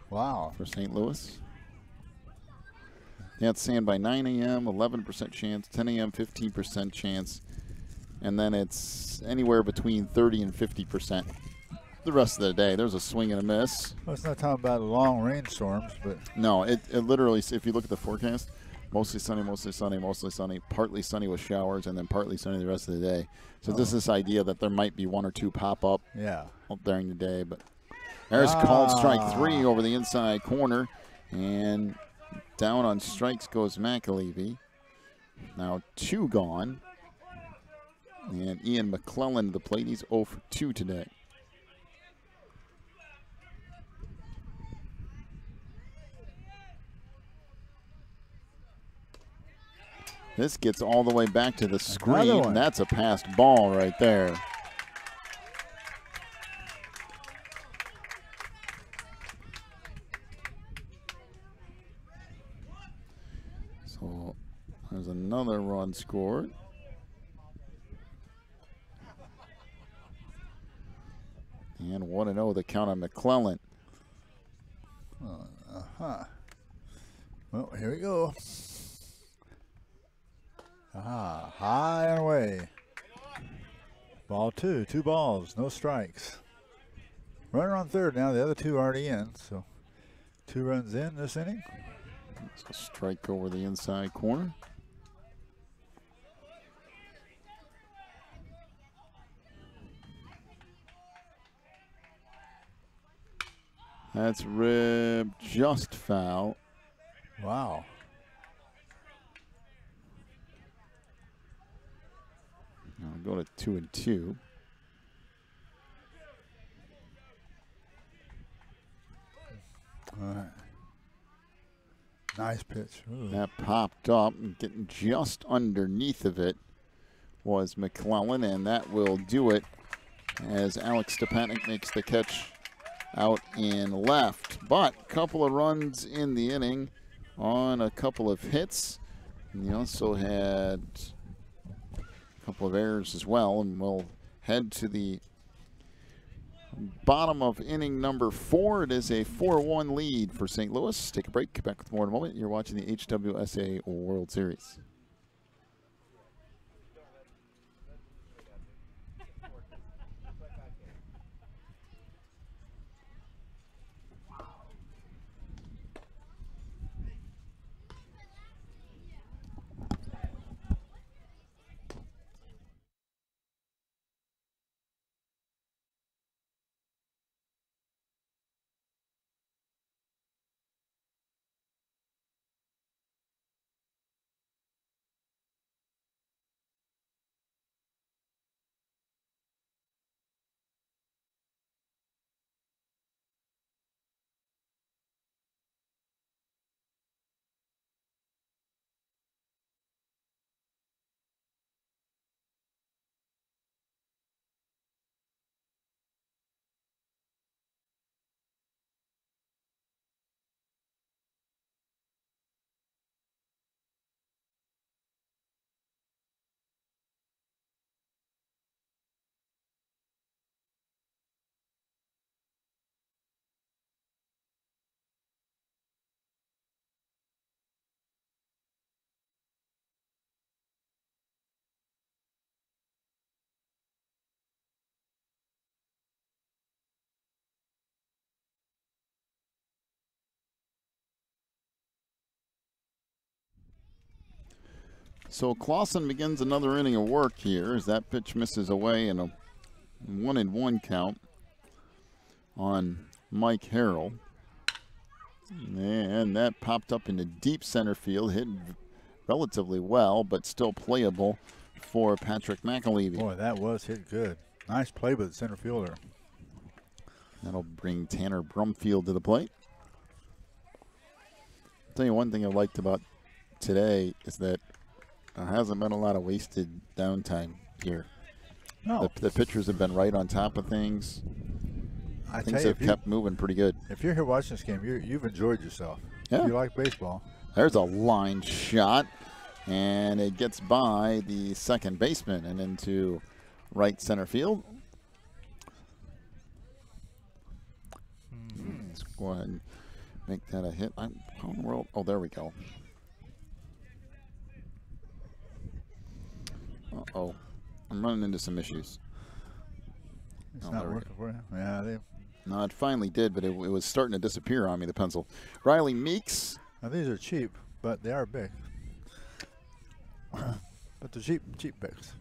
Wow. For St. Louis. That's sand by 9 a.m., 11% chance, 10 a.m., 15% chance, and then it's anywhere between 30 and 50% the rest of the day. There's a swing and a miss. Well, it's not talking about long rainstorms, but no, it literally, if you look at the forecast, mostly sunny, partly sunny with showers, and then partly sunny the rest of the day. So just this idea that there might be 1 or 2 pop up during the day. But there's called strike 3 over the inside corner, and down on strikes goes McAlevey. Now 2 gone. And Ian McClellan to the plate. He's 0 for 2 today. This gets all the way back to the screen. That's a passed ball right there. So there's another run scored. And 1-0 the count on McClellan. Well, here we go. High and away. Ball 2, 2 balls, no strikes. Runner on third now, the other 2 already in, so 2 runs in this inning. So strike over the inside corner. That's ribbed just foul. Wow. Now go to 2-2. All right. Nice pitch. Ooh. That popped up and getting just underneath of it was McClellan, and that will do it as Alex Stepanek makes the catch out in left. But a couple of runs in the inning on a couple of hits. And he also had a couple of errors as well, and we'll head to the bottom of inning number 4. It is a 4-1 lead for St. Louis. Take a break. Back with more in a moment. You're watching the HWSA World Series. So Clausen begins another inning of work here as that pitch misses away in a 1-1 count on Mike Harrell. And that popped up into deep center field, hit relatively well, but still playable for Patrick McAlevey. Boy, that was hit good. Nice play by the center fielder. That'll bring Tanner Brumfield to the plate. I'll tell you one thing I liked about today is that there hasn't been a lot of wasted downtime here. No. The pitchers have been right on top of things. I tell things you, have kept moving pretty good. if you're here watching this game, you've enjoyed yourself. Yeah. If you like baseball. There's a line shot, and it gets by the second baseman and into right center field. Let's go ahead and make that a hit. How in the world? Oh, there we go. Uh-oh. I'm running into some issues. It's not working for you? Yeah, No, it finally did, but it was starting to disappear on me, the pencil. Riley Meeks. Now these are cheap, but they are big. But they're cheap picks.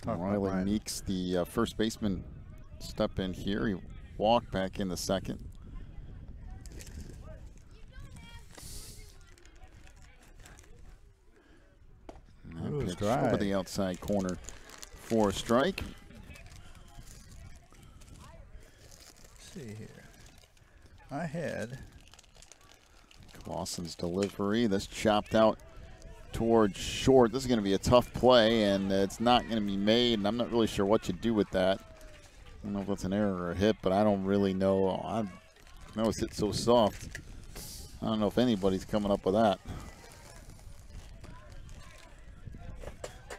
Riley Meeks, the first baseman, step in here. He walked back in the second. Pitch over the outside corner for a strike. Let's see here. I had Clausen's delivery. This chopped out towards short. This is going to be a tough play, and it's not going to be made, and I'm not really sure what you do with that. I don't know if that's an error or a hit, but I don't really know. I know it's hit so soft. I don't know if anybody's coming up with that.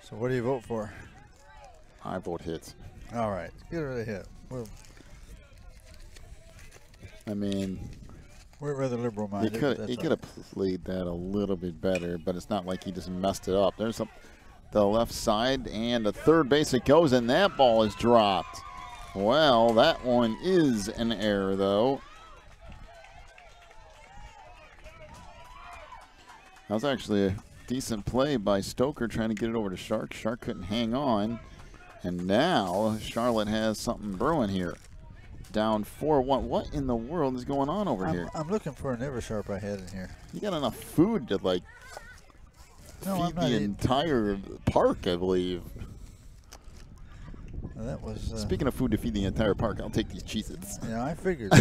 So what do you vote for? I vote hit. All right, get rid of hit. I mean, we're rather liberal minded. He could have played that a little bit better, but it's not like he just messed it up. There's the left side, and the third base it goes, and that ball is dropped. Well, that one is an error, though. That was actually a decent play by Stoker trying to get it over to Shark. Shark couldn't hang on. And now Charlotte has something brewing here. Down 4-1. What in the world is going on over here? I'm looking for an Eversharp I had in here. You got enough food to, like, feed the entire park, I believe. Well, that was. Speaking of food to feed the entire park, I'll take these Cheez-Its. Yeah, I figured.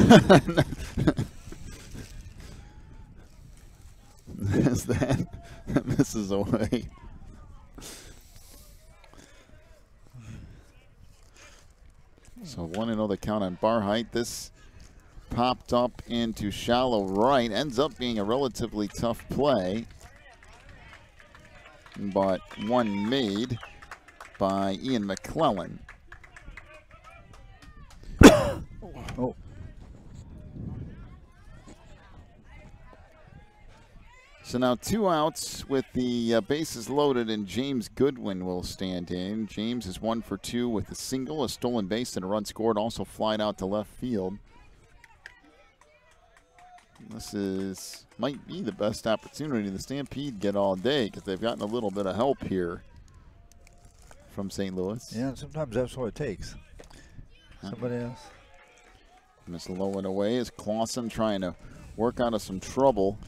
Is that misses away? So 1-0 the count on Barheit. This popped up into shallow right. Ends up being a relatively tough play, but one made by Ian McClellan. Oh. So now 2 outs with the bases loaded, and James Goodwin will stand in. James is 1 for 2 with a single, a stolen base, and a run scored. Also flied out to left field. This might be the best opportunity the Stampede get all day, because they've gotten a little bit of help here from St. Louis. Yeah, sometimes that's what it takes. Somebody else. Miss low and away is Clausen trying to work out of some trouble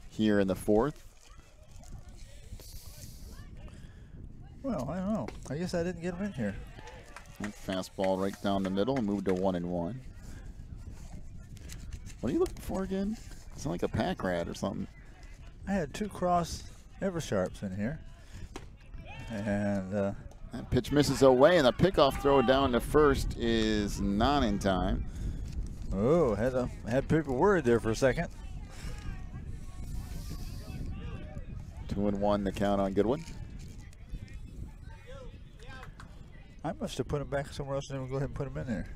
here in the fourth. Well, I don't know. I guess I didn't get him in here. And fastball right down the middle and moved to 1-1. What are you looking for again? Sound like a pack rat or something. I had 2 cross Eversharps in here. And that pitch misses away, and the pickoff throw down to first is not in time. Oh, had people worried there for a second. 2-1 the count on Goodwin. I must have put him back somewhere else and then we'll go ahead and put him in there.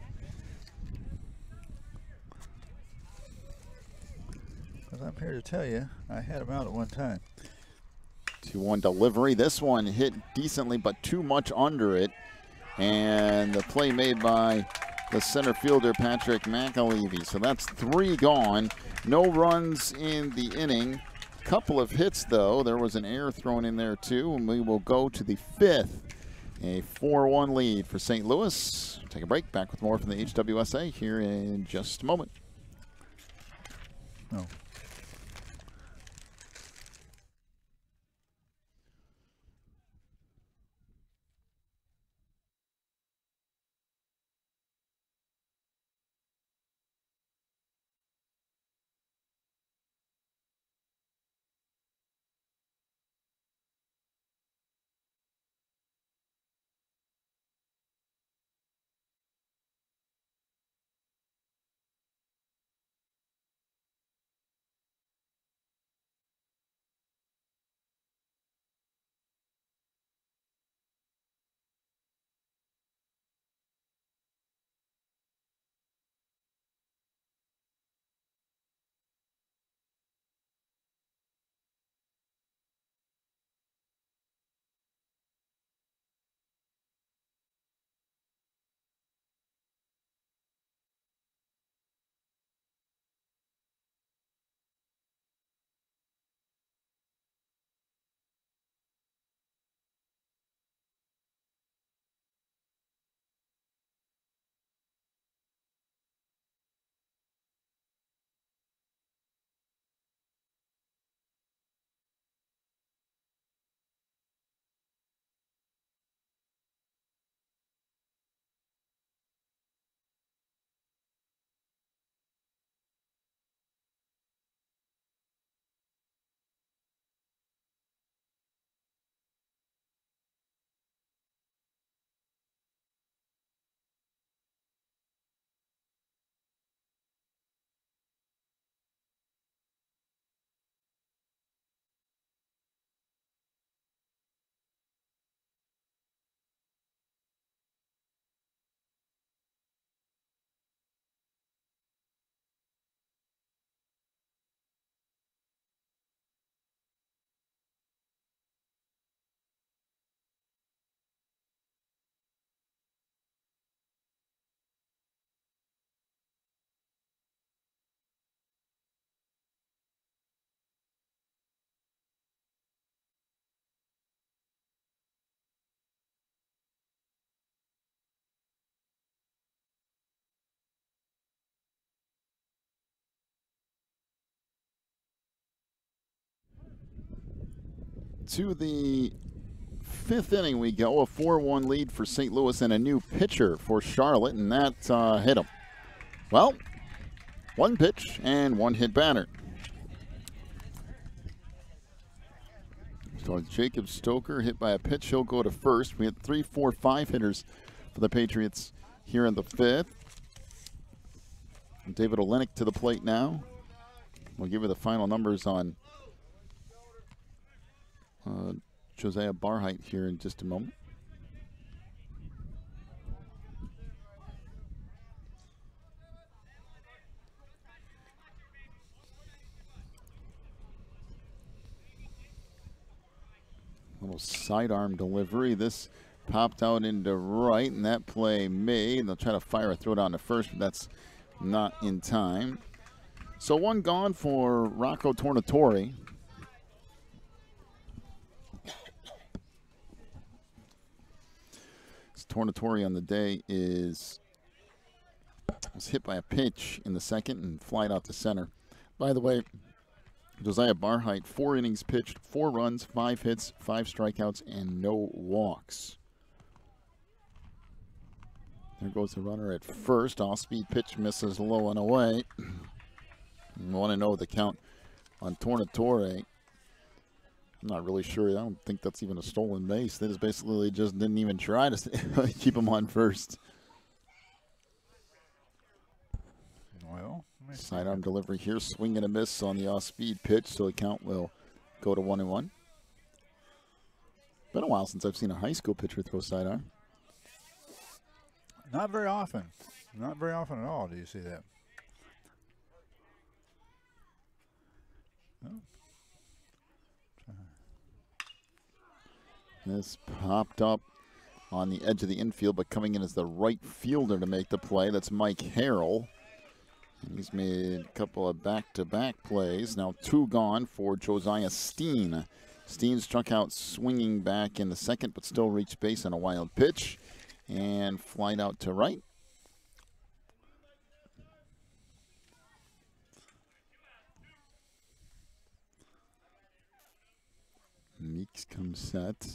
Because I'm here to tell you, I had him out at one time. 2-1 delivery. This one hit decently, but too much under it. And the play made by the center fielder, Patrick McAlevey. So that's 3 gone. No runs in the inning. Couple of hits, though. There was an error thrown in there, too. And we will go to the 5th. A 4-1 lead for St. Louis. Take a break. Back with more from the HWSA here in just a moment. No. To the fifth inning we go, a 4-1 lead for St. Louis and a new pitcher for Charlotte, and that hit him. Well, one pitch and one hit batter. So Jacob Stoker hit by a pitch. He'll go to first. We had 3, 4, 5 hitters for the Patriots here in the fifth. And David Olenek to the plate now. We'll give you the final numbers on Josiah Barheit here in just a moment. Little sidearm delivery. This popped out into right, and that play made. They'll try to fire a throw down to first, but that's not in time. So one gone for Rocco Tornatore. Tornatore on the day was hit by a pitch in the second and flied out to center. By the way, Josiah Barheit, 4 innings pitched, 4 runs, 5 hits, 5 strikeouts, and no walks. There goes the runner at first. Off-speed pitch misses low and away. 1-0 the count on Tornatore. I'm not really sure. I don't think that's even a stolen base. They just basically didn't even try to keep him on first. Well, sidearm delivery here. Swing and a miss on the off-speed pitch, so the count will go to 1-1. Been a while since I've seen a high school pitcher throw sidearm. Not very often. Not very often at all do you see that. Oh. This popped up on the edge of the infield, but coming in as the right fielder to make the play. That's Mike Harrell. And he's made a couple of back-to-back plays. Now 2 gone for Josiah Steen. Steen struck out swinging back in the second, but still reached base on a wild pitch and flied out to right. Meeks comes set.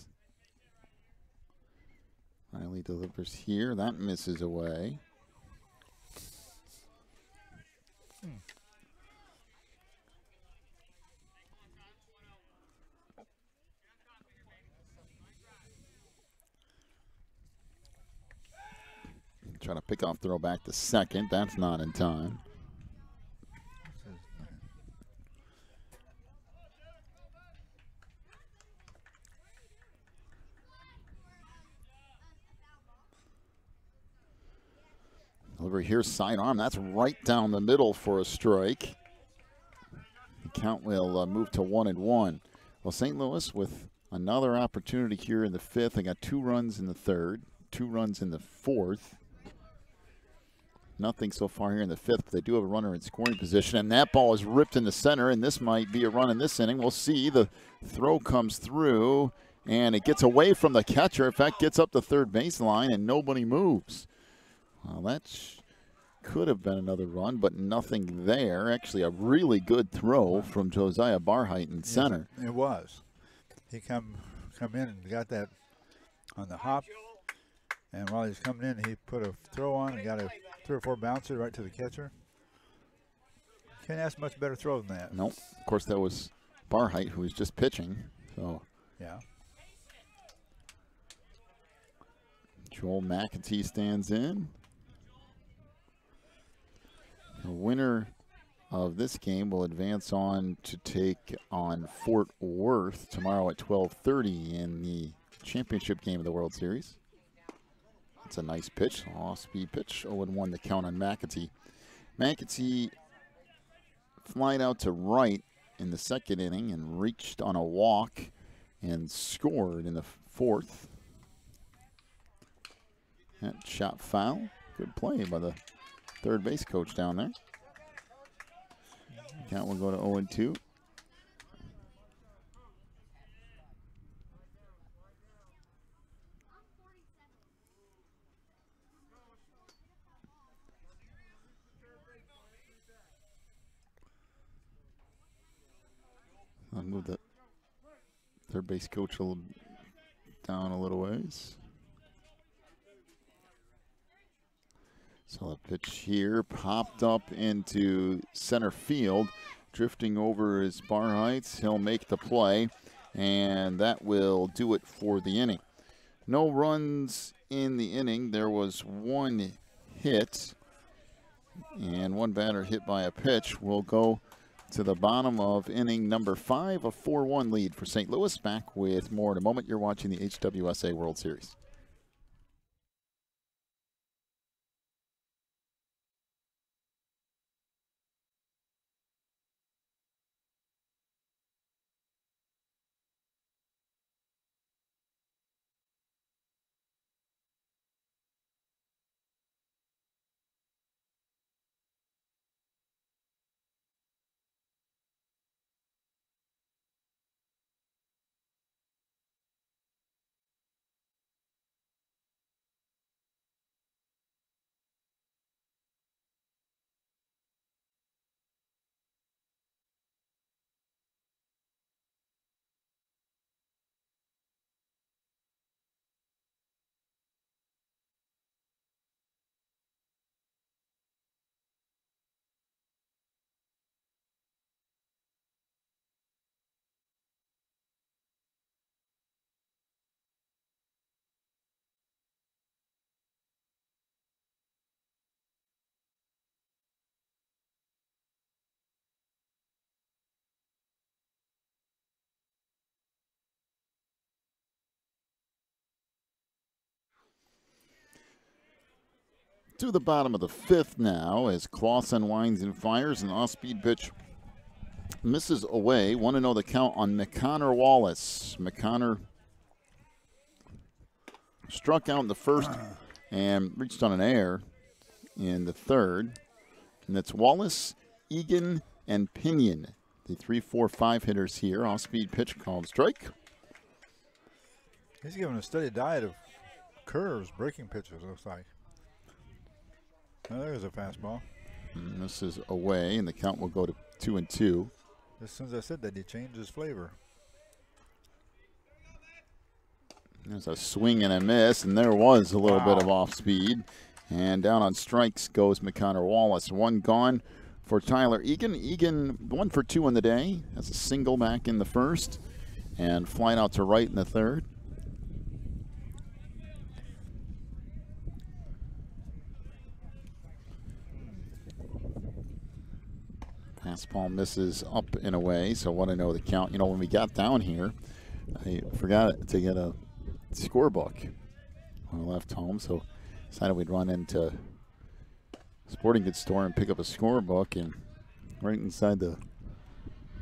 Finally delivers here. That misses away. Trying to pick off throw back to second. That's not in time. Over here, sidearm. That's right down the middle for a strike. The count will move to 1-1. Well, St. Louis with another opportunity here in the fifth. They got 2 runs in the third, 2 runs in the fourth. Nothing so far here in the fifth, but they do have a runner in scoring position, and that ball is ripped in the center, and this might be a run in this inning. We'll see. The throw comes through, and it gets away from the catcher. In fact, gets up the third baseline, and nobody moves. Well, that could have been another run, but nothing there. Actually, a really good throw from Josiah Barheit in center. Yes, it was. He come in and got that on the hop, and while he's coming in, he put a throw on and got a 3 or 4 bouncer right to the catcher. Can't ask much better throw than that. Nope. Of course, that was Barheit, who was just pitching. So yeah. Joel McAtee stands in. The winner of this game will advance on to take on Fort Worth tomorrow at 12:30 in the championship game of the World Series. That's a nice pitch, off-speed pitch. 0-1 the count on McAtee. McAtee flied out to right in the second inning and reached on a walk and scored in the fourth. That shot foul. Good play by the third base coach down there. Count will go to 0-2. I'll move the Third base coach will down a little ways. So the pitch here popped up into center field, drifting over his bar heights. He'll make the play, and that will do it for the inning. No runs in the inning. There was one hit, and one batter hit by a pitch. We'll go to the bottom of inning number 5, a 4-1 lead for St. Louis. Back with more in a moment. You're watching the HWSA World Series. To the bottom of the 5th now as Clausen winds and fires. An off-speed pitch misses away. 1-0 the count on McConnor Wallace. McConnor struck out in the 1st and reached on an error in the 3rd. And it's Wallace, Egan, and Pinion, the 3-4-5 hitters here. Off-speed pitch called strike. He's given a steady diet of curves, breaking pitches, looks like. Oh, there's a fastball. And this is away, and the count will go to 2-2. As soon as I said that, he changed his flavor. There's a swing and a miss, and there was a little bit of off speed. And down on strikes goes McConnor Wallace. One gone for Tyler Egan. Egan 1 for 2 in the day. Has a single back in the 1st and flying out to right in the 3rd. Fastball misses up and away, so 1-0 the count. You know, when we got down here, I forgot to get a scorebook when I left home, so decided we'd run into sporting goods store and pick up a scorebook, and right inside the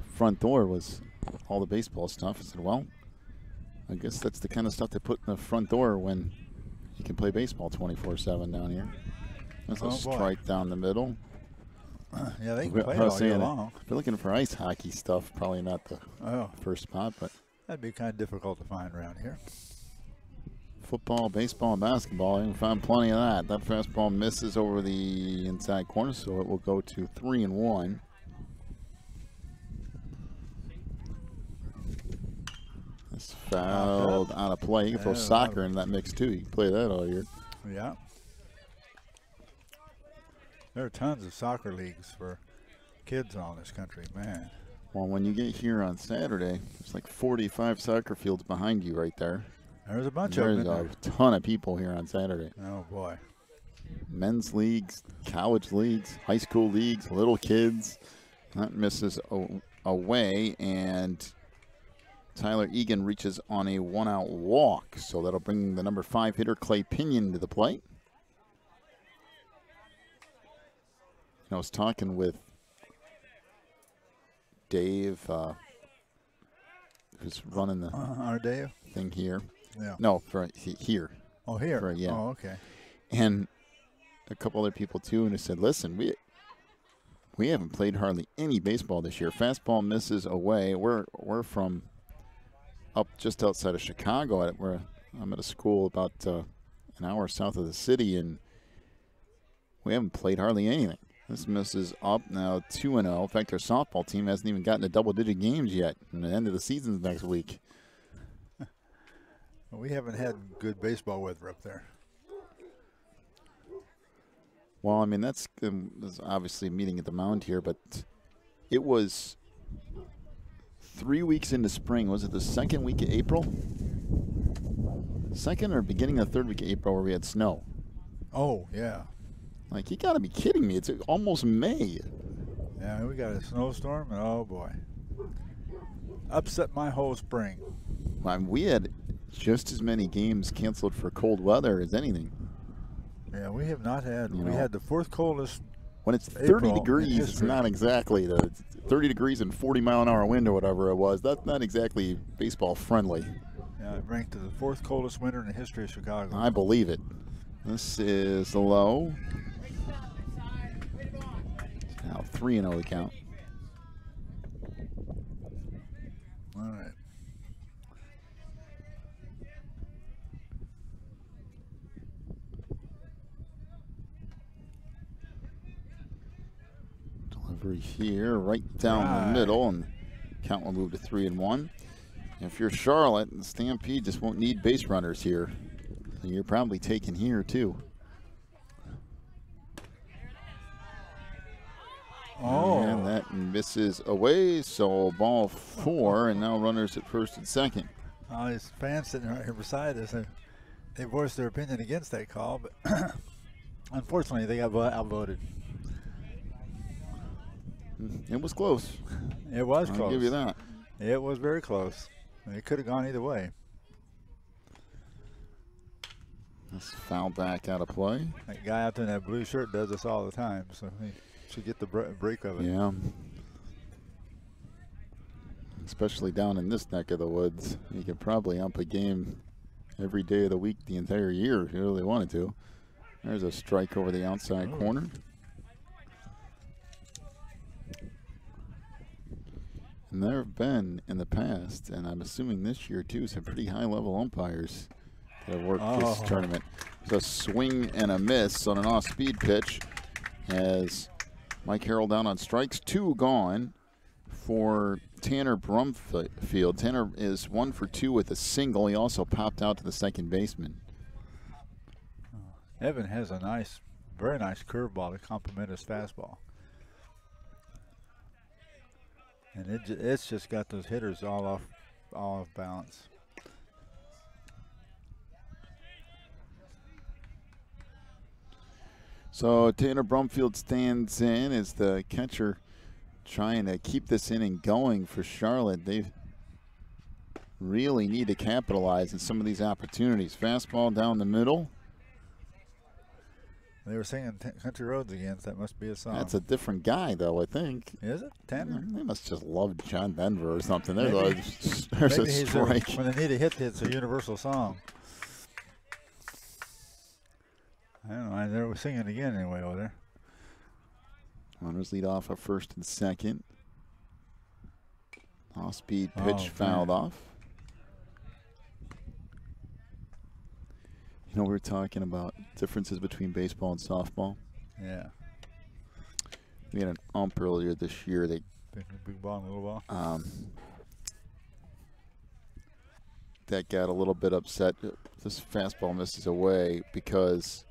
front door was all the baseball stuff. I said, well, I guess that's the kind of stuff they put in the front door when you can play baseball 24/7 down here. That's a strike down the middle. Yeah, they can play all year long. If you're looking for ice hockey stuff, probably not the first spot, but that'd be kind of difficult to find around here. Football, baseball, and basketball, you can find plenty of that. That fastball misses over the inside corner, so it will go to 3-1. It's fouled out of play. You can throw soccer in that mix too. You can play that all year. Yeah. There are tons of soccer leagues for kids all in this country, man. Well, when you get here on Saturday, there's like 45 soccer fields behind you right there. There's a bunch of them. There's a ton of people here on Saturday. Oh, boy. Men's leagues, college leagues, high school leagues, little kids. That misses away, and Tyler Egan reaches on a 1-out walk. So that'll bring the number 5 hitter, Clay Pinion, to the plate. I was talking with Dave, who's running the our Dave thing here. Yeah. No, for here. Oh, here. For, yeah. Oh, okay. And a couple other people too, and they said, "Listen, we haven't played hardly any baseball this year. Fastball misses away. We're from up just outside of Chicago. I'm at a school about an hour south of the city, and we haven't played hardly anything." This misses up now 2-0. In fact, our softball team hasn't even gotten to double-digit games yet. And the end of the season's next week. We haven't had good baseball weather up there. Well, I mean, that's obviously meeting at the mound here, but it was 3 weeks into spring. Was it the second week of April? Second or beginning of the third week of April where we had snow? Oh, yeah. Like, you got to be kidding me. It's almost May. Yeah, we got a snowstorm, and oh, boy. Upset my whole spring. I mean, we had just as many games canceled for cold weather as anything. Yeah, we have not had. You We know, had the fourth coldest. when it's 30 April in degrees, it's history. not exactly the 30 degrees and 40-mile-an-hour wind or whatever it was. That's not exactly baseball friendly. Yeah, it ranked as the fourth coldest winter in the history of Chicago. I believe it. This is low. Now 3-0 the count. All right. Delivery here, right down the middle, and count will move to 3-1. If you're Charlotte, the Stampede just won't need base runners here. So you're probably taking here too. Oh. And that misses away, so ball 4, and now runners at first and second. These fans sitting right here beside us, they voiced their opinion against that call, but unfortunately they got outvoted. It was close. It was I'll close. give you that. It was very close. It could have gone either way. This foul back out of play. That guy out there in that blue shirt does this all the time, so he should get the break of it. Yeah. Especially down in this neck of the woods. You could probably ump a game every day of the week the entire year if you really wanted to. There's a strike over the outside corner. And there have been in the past, and I'm assuming this year too, some pretty high-level umpires that have worked this tournament. There's a swing and a miss on an off-speed pitch as Mike Harrell down on strikes. 2 gone for Tanner Brumfield. Tanner is 1 for 2 with a single. He also popped out to the second baseman. Evan has a nice, very nice curveball to complement his fastball. And it's just got those hitters all off balance. So Tanner Brumfield stands in as the catcher trying to keep this inning going for Charlotte. They really need to capitalize on some of these opportunities. Fastball down the middle. They were singing Country Roads again, so that must be a song. That's a different guy, though, I think. Is it? Tanner? They must just love John Denver or something. There's Maybe a strike. when they need a hit, it's a universal song. I don't know. They were singing again anyway over there. Runners lead off at first and second. Off-speed pitch fouled off. You know, we were talking about differences between baseball and softball. Yeah. We had an ump earlier this year. They big ball and little ball. That got a little bit upset. This fastball misses away because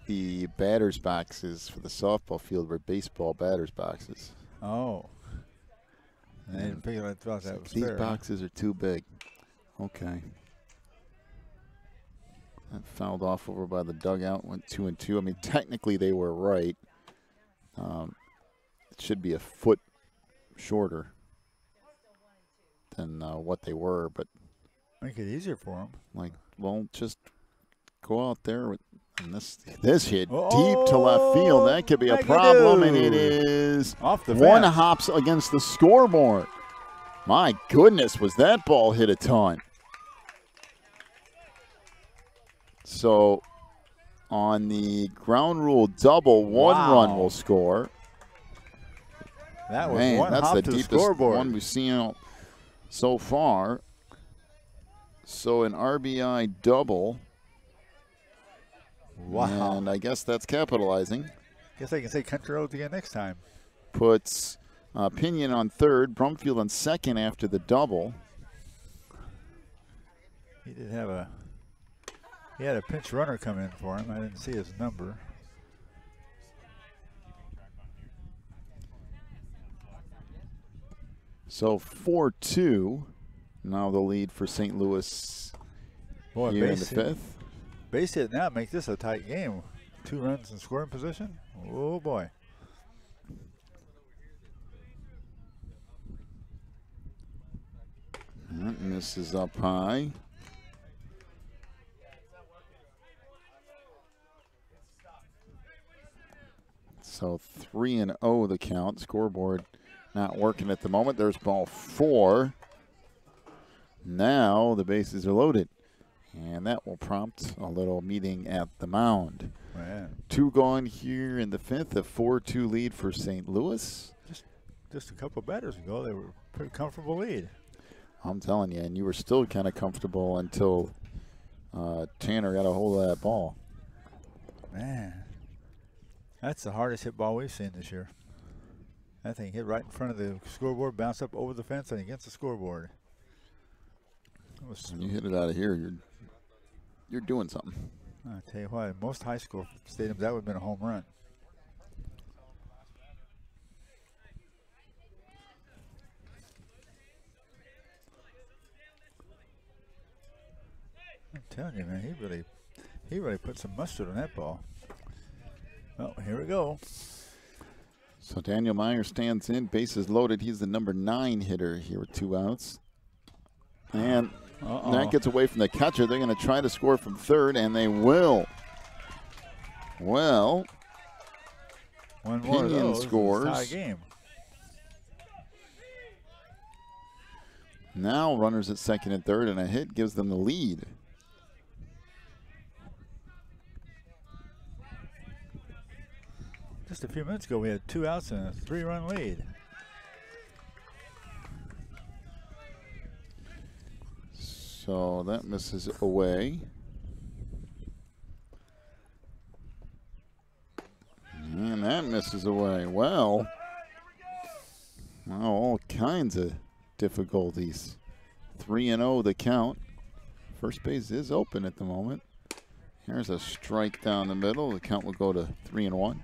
the batter's boxes for the softball field were baseball batter's boxes. Oh. I didn't figure I thought that was These fair. boxes are too big. Okay. That fouled off over by the dugout, went 2-2. I mean, technically they were right. It should be a foot shorter than what they were, but make it easier for them. like, well, just go out there with and this hit deep to left field. That could be a problem, and it is off the one fence. hops against the scoreboard. My goodness, was that ball hit a ton. So on the ground rule double, one run will score. That was Man, one that's hop the to the deepest scoreboard. one we've seen so far. So an RBI double. Wow. And I guess that's capitalizing. Guess I can say Country Roads again next time. Puts Pinion on third, Brumfield on second after the double. He did have a. He had a pinch runner come in for him. I didn't see his number. So 4-2. Now the lead for St. Louis Boy, here in the fifth. Base hit now makes this a tight game. 2 runs in scoring position. Oh boy. That misses up high. So 3-0 the count. Scoreboard not working at the moment. There's ball 4. Now the bases are loaded. And that will prompt a little meeting at the mound. Man. 2 gone here in the fifth. A 4-2 lead for St. Louis. Just a couple of batters ago, they were a pretty comfortable lead. I'm telling you, and you were still kind of comfortable until Tanner got a hold of that ball. Man, that's the hardest hit ball we've seen this year. That thing hit right in front of the scoreboard, bounced up over the fence and against the scoreboard. When you hit it out of here, you're doing something. I tell you what, in most high school stadiums, that would have been a home run. I'm telling you, man, he really put some mustard on that ball. Oh, here we go. So Daniel Meyer stands in, bases loaded. He's the number 9 hitter here with 2 outs. And that gets away from the catcher. They're going to try to score from third, and they will. Well, one more of Pinion those, scores. it's a tie game. Now runners at second and third, and a hit gives them the lead. Just a few minutes ago, we had 2 outs and a 3-run lead. So that misses away. And that misses away. Well, all kinds of difficulties. 3-0 the count. First base is open at the moment. Here's a strike down the middle. The count will go to 3-1.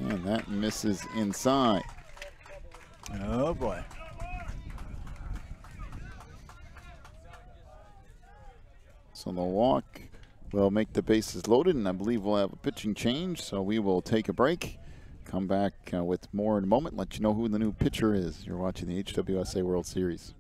And that misses inside. Oh boy. So the walk will make the bases loaded, and I believe we'll have a pitching change. So we will take a break. Come back with more in a moment. Let you know who the new pitcher is. You're watching the HWSA World Series.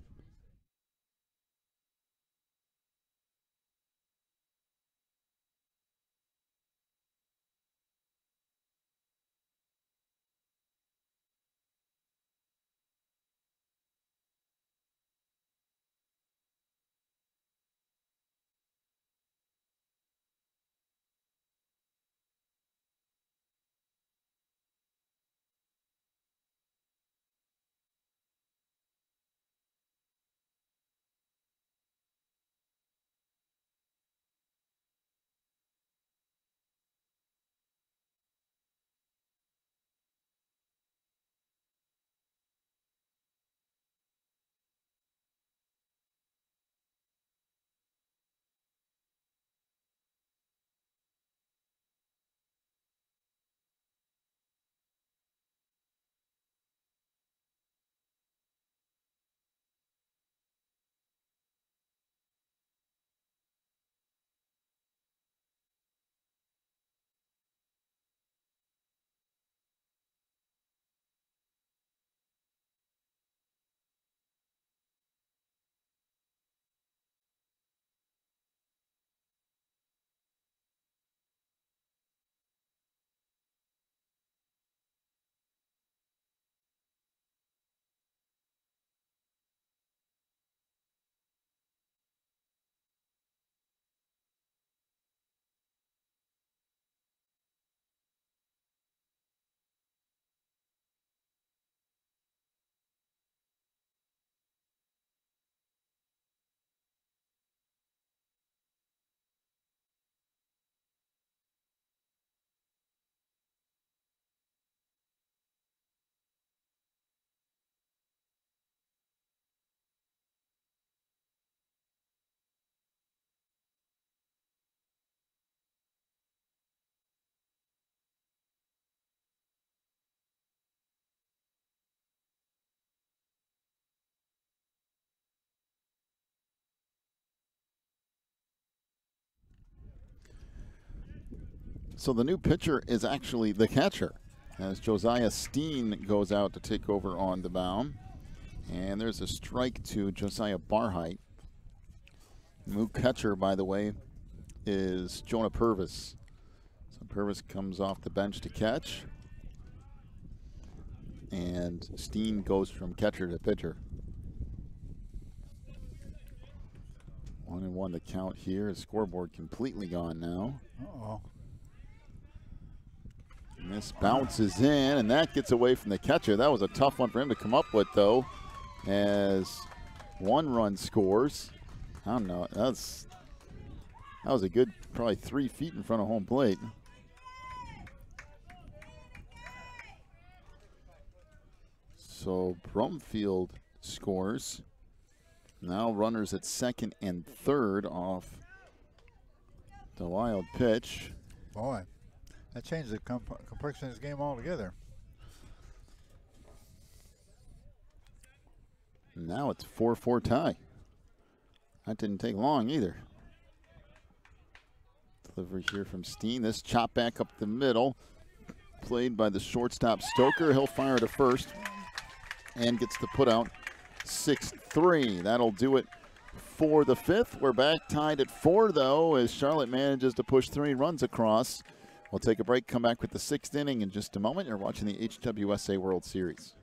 So the new pitcher is actually the catcher, as Josiah Steen goes out to take over on the mound. And there's a strike to Josiah Barheit. New catcher, by the way, is Jonah Purvis. So Purvis comes off the bench to catch. And Steen goes from catcher to pitcher. 1-1 the count here. Scoreboard completely gone now. Uh-oh. And this bounces in, and that gets away from the catcher. That was a tough one for him to come up with, though, as 1 run scores. I don't know. That was a good, probably 3 feet in front of home plate. So Brumfield scores. Now runners at second and third off the wild pitch. Boy, that changed the complexion of this game altogether. Now it's 4-4 tie. That didn't take long either. Delivery here from Steen. This chop back up the middle. Played by the shortstop Stoker. He'll fire to first and gets the put out. 6-3. That'll do it for the 5th. We're back tied at 4, though, as Charlotte manages to push 3 runs across. We'll take a break, come back with the 6th inning in just a moment. You're watching the HWSA World Series.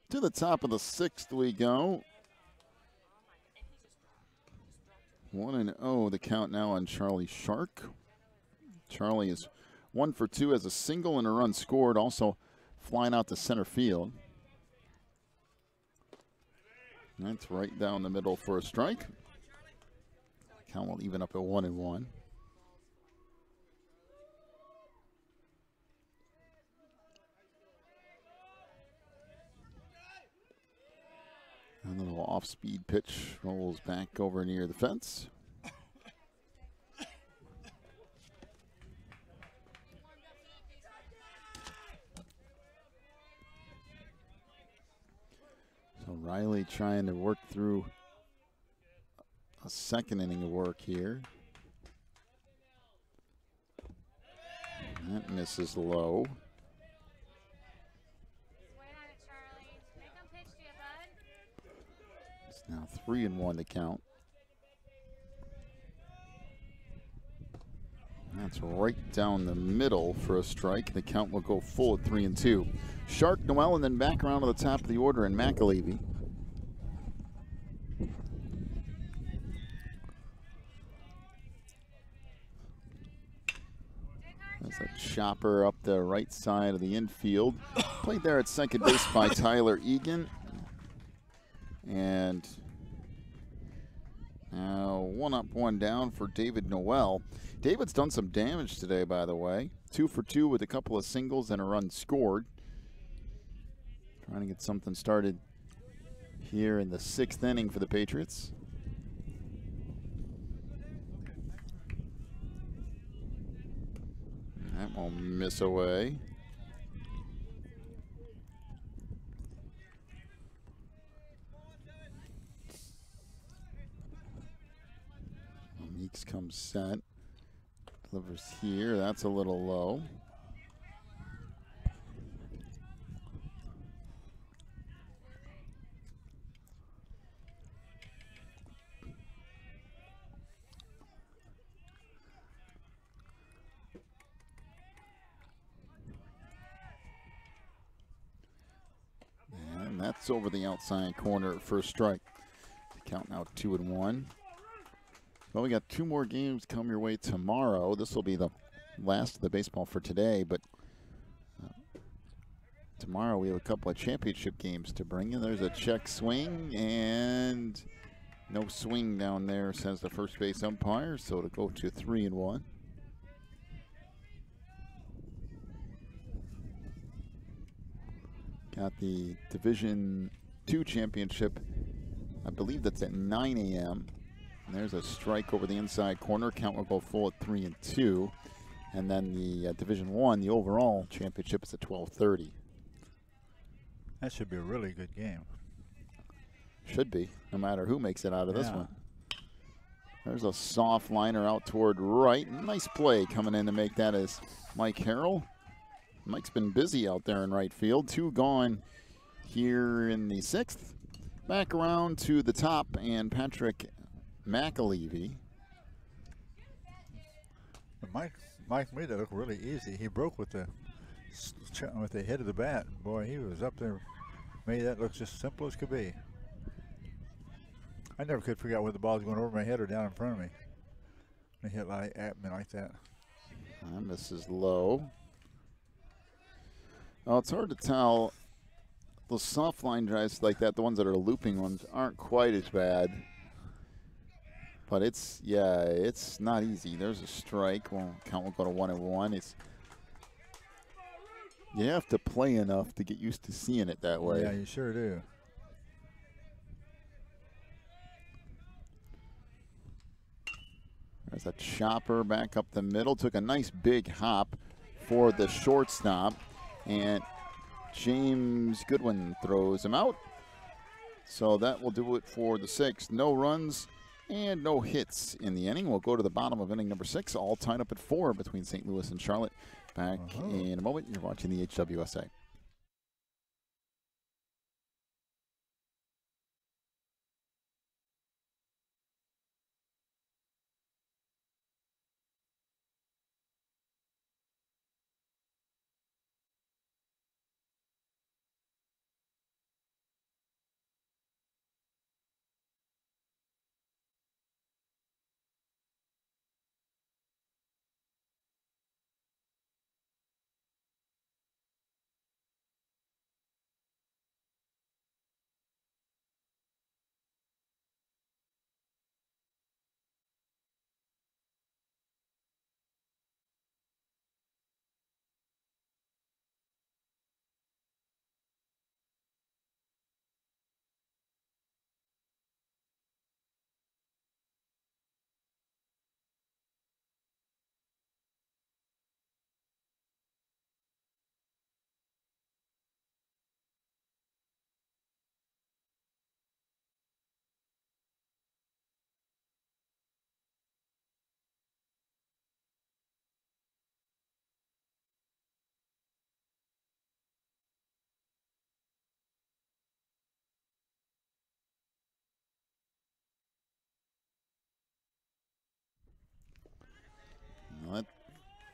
To the top of the 6th we go. 1-0 the count now on Charlie Shark. Charlie is 1 for 2 as a single and a run scored, also flying out to center field. That's right down the middle for a strike. Count will even up at 1-1. And a little off-speed pitch rolls back over near the fence. So Riley trying to work through a 2nd inning of work here. That misses low. It's now 3-1 to count. That's right down the middle for a strike. The count will go full at 3-2. Shark, Noel, and then back around to the top of the order in McAlevey. That's a chopper up the right side of the infield. Played there at second base by Tyler Egan. And now 1 up, 1 down for David Noel. David's done some damage today, by the way. 2 for 2 with a couple of singles and a run scored. Trying to get something started here in the 6th inning for the Patriots. That won't miss away. Meeks comes set. Delivers here. That's a little low. And that's over the outside corner at first strike. The count now 2-1. Well, we got 2 more games come your way tomorrow. This will be the last of the baseball for today, but tomorrow we have a couple of championship games to bring in. There's a check swing and no swing down there, says the first base umpire, so to go to 3-1. Got the Division II championship, I believe that's at 9 a.m. And there's a strike over the inside corner. Count will go full at 3-2. And then the Division I, the overall championship, is at 12:30. That should be a really good game. Should be, no matter who makes it out of this one. There's a soft liner out toward right. Nice play coming in to make that is Mike Harrell. Mike's been busy out there in right field. 2 gone here in the 6th. Back around to the top, and Patrick McAlevey. Mike made that look really easy. He broke with the head of the bat. Boy, he was up there, made that look just simple as could be. I never could figure out whether the ball was going over my head or down in front of me. They hit at me like that. And this is low. Oh, it's hard to tell. Those soft line drives like that, the ones that are looping ones, aren't quite as bad. But it's not easy. There's a strike. Well, count will go to 1-1. You have to play enough to get used to seeing it that way. Yeah, you sure do. There's a chopper back up the middle. Took a nice big hop for the shortstop. And James Goodwin throws him out. So that will do it for the 6th. No runs and no hits in the inning. We'll go to the bottom of inning number 6, all tied up at 4 between St. Louis and Charlotte. Back in a moment. You're watching the HWSA.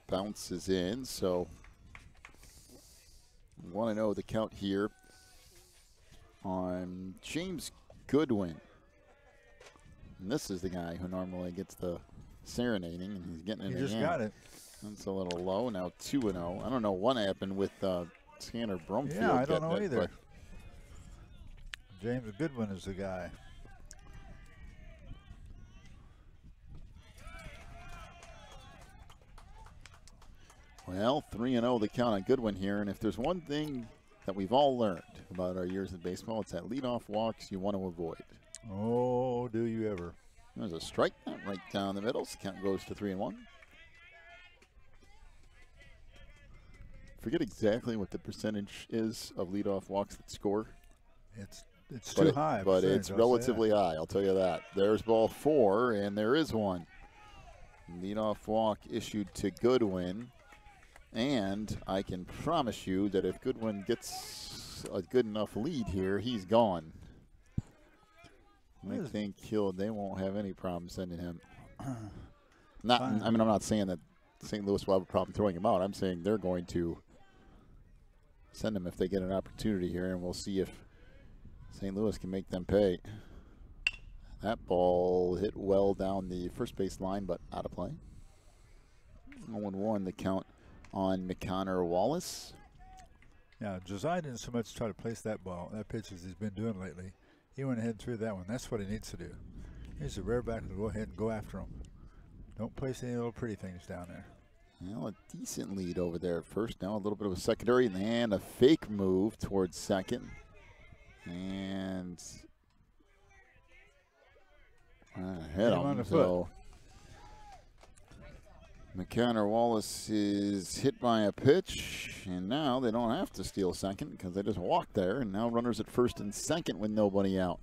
bounces in, so 1-0 the count here on James Goodwin. And this is the guy who normally gets the serenading, and he's getting it again. He just got it. That's a little low. Now 2-0. I don't know what happened with Tanner Brumfield. Yeah, I don't know it, either. James Goodwin is the guy. Well, 3-0 the count on Goodwin here, and if there's one thing that we've all learned about our years in baseball, it's that leadoff walks you want to avoid. Oh, do you ever. There's a strike right down the middle, so count goes to 3-1. Forget exactly what the percentage is of leadoff walks that score. It's too high. But it's relatively high, I'll tell you that. There's ball 4, and there is one. Leadoff walk issued to Goodwin. And I can promise you that if Goodwin gets a good enough lead here, he's gone. I think they won't have any problem sending him. I'm not saying that St. Louis will have a problem throwing him out. I'm saying they're going to send him if they get an opportunity here, and we'll see if St. Louis can make them pay. That ball hit well down the first base line, but out of play. 0-1 the count on McConnor Wallace. Yeah, Josiah didn't so much try to place that pitch as he's been doing lately. He went ahead and threw that one. That's what he needs to do. He needs to rear back and go ahead and go after him. Don't place any little pretty things down there. Well, a decent lead over there at first. Now a little bit of a secondary and a fake move towards second. And hit him on the foot. McConnor Wallace is hit by a pitch, and now they don't have to steal second because they just walked there, and now runners at first and second with nobody out.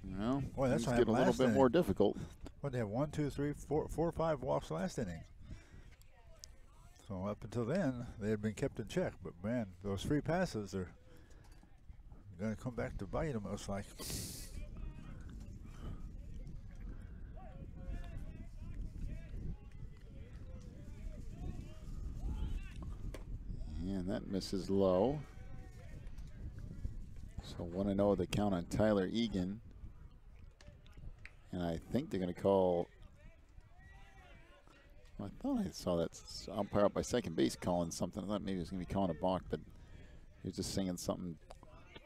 Well, boy, that's getting a little bit more difficult. What, they have 1, 2, 3, 4 or 5 walks last inning. So up until then, they had been kept in check. But man, those free passes are going to come back to bite them, most like. And that misses low. So 1-0 the count on Tyler Egan. And I think they're going to call. I thought I saw that umpire up by second base calling something. I thought maybe he was going to be calling a balk, but he was just saying something.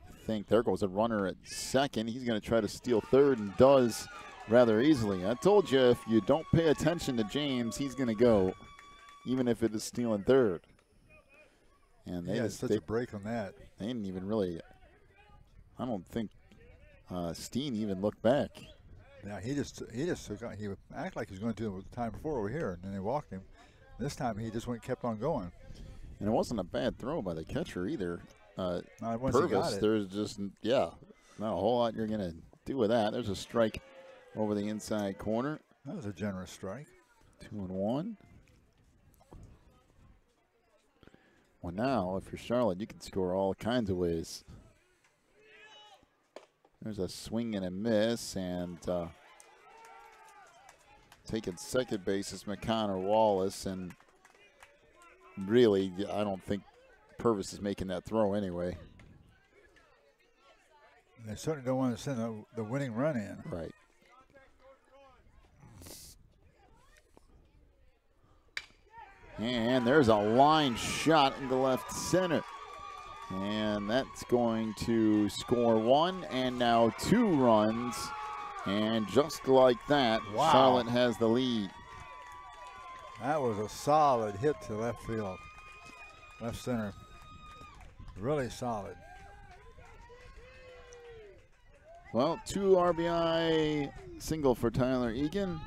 I think there goes a runner at second. He's going to try to steal third and does rather easily. I told you if you don't pay attention to James, he's going to go, even if it is stealing third. And they had such a break on that. They didn't even really. I don't think Steen even looked back. Yeah, he just took on. He would act like he was going to do it the time before over here, and then they walked him. This time he just kept on going. And it wasn't a bad throw by the catcher either. Once he got it. There's just not a whole lot you're going to do with that. There's a strike over the inside corner. That was a generous strike. 2-1. Well, now if you're Charlotte, you can score all kinds of ways. There's a swing and a miss, and taking second base is McConnor Wallace, and really, I don't think Purvis is making that throw anyway. They certainly don't want to send the winning run in. Right. And there's a line shot into left center. And that's going to score 1 and now 2 runs. And just like that, wow. Charlotte has the lead. That was a solid hit to left field. Left center. Really solid. Well, 2 RBI single for Tyler Egan.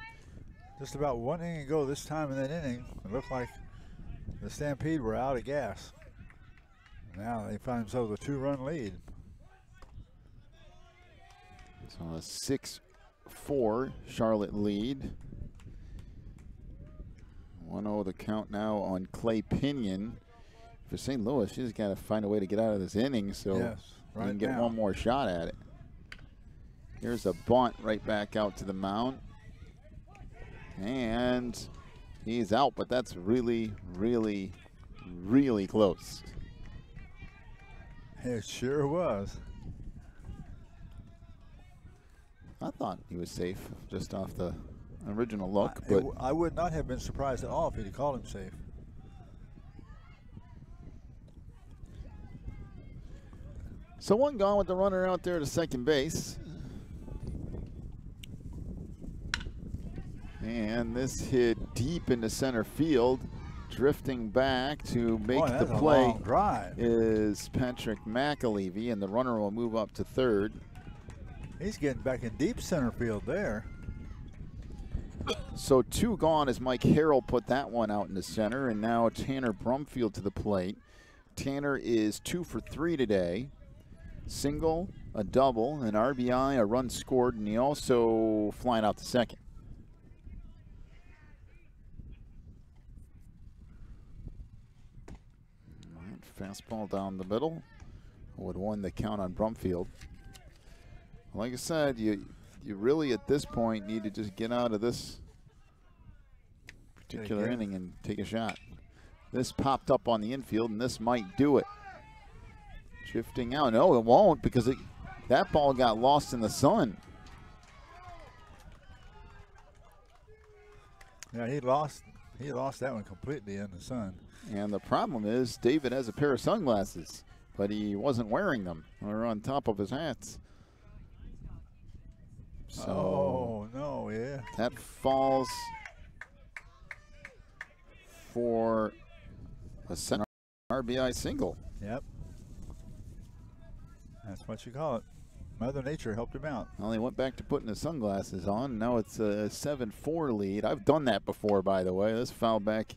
Just about 1 inning ago this time in that inning, it looked like the Stampede were out of gas. Now they find themselves a 2-run lead. So a 6-4 Charlotte lead. 1-0 the count now on Clay Pinion. For St. Louis, you just got to find a way to get out of this inning so you can get one more shot at it. Here's a bunt right back out to the mound. And he's out, but that's really, really, really close. It sure was. I thought he was safe just off the original look, but I would not have been surprised at all if he'd called him safe. so one gone with the runner out there to second base. And this hit deep into center field. Drifting back to make the play is Patrick McAlevey, and the runner will move up to third. He's getting back in deep center field there. So two gone as Mike Harrell put that one out into center, and now Tanner Brumfield to the plate. Tanner is 2 for 3 today. Single, a double, an RBI, a run scored, and he also flying out to second. Fastball down the middle would win the count on Brumfield. Like I said, you really at this point need to just get out of this particular inning and take a shot. This popped up on the infield, and this might do it. Shifting out. No, it won't, because that ball got lost in the sun. Yeah, he lost that one completely in the sun. And the problem is David has a pair of sunglasses, but he wasn't wearing them. They're on top of his hats. So oh, no, yeah. That falls for a center RBI single. Yep. That's what you call it. Mother Nature helped him out. Well, he went back to putting his sunglasses on. Now it's a 7-4 lead. I've done that before, by the way. This foul back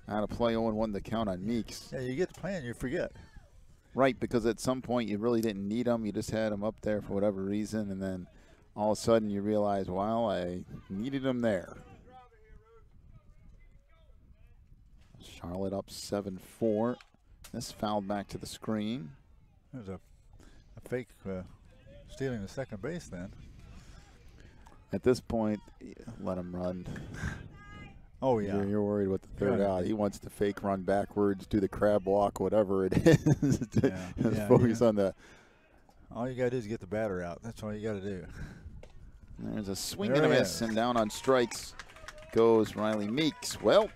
out of play. 0-1 the count on Meeks. Yeah, you get to play and you forget. Right, because at some point you really didn't need them. You just had them up there for whatever reason, and then all of a sudden you realize, well, I needed them there. Charlotte up 7-4. This fouled back to the screen. There's a fake stealing the second base then. At this point, let him run. Oh, yeah. You're worried with the third out. He wants to fake run backwards, do the crab walk, whatever it is. Just focus on the. All you got to do is get the batter out. That's all you got to do. There's a swing and a miss, and down on strikes goes Riley Meeks. Well,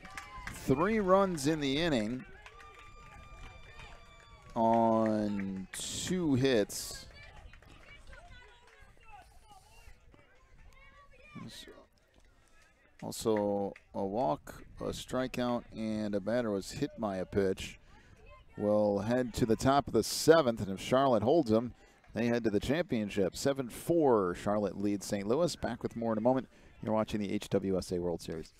3 runs in the inning on 2 hits. Also a walk, a strikeout, and a batter was hit by a pitch. We'll head to the top of the 7th, and if Charlotte holds them, they head to the championship. 7-4, Charlotte leads St. Louis. Back with more in a moment. You're watching the HWSA World Series.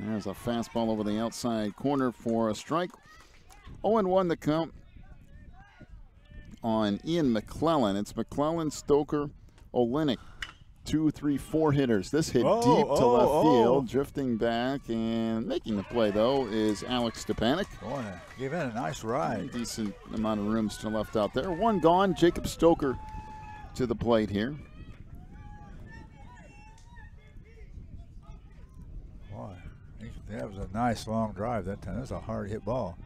There's a fastball over the outside corner for a strike. 0-1 the count on Ian McClellan. It's McClellan, Stoker, Olenek. 2, 3, 4 hitters. This hit deep to left field, drifting back and making the play, though, is Alex Stepanek. Boy, gave in a nice ride. Decent amount of room still left out there. 1 gone. Jacob Stoker to the plate here. Boy, that was a nice long drive that time. That was a hard hit ball.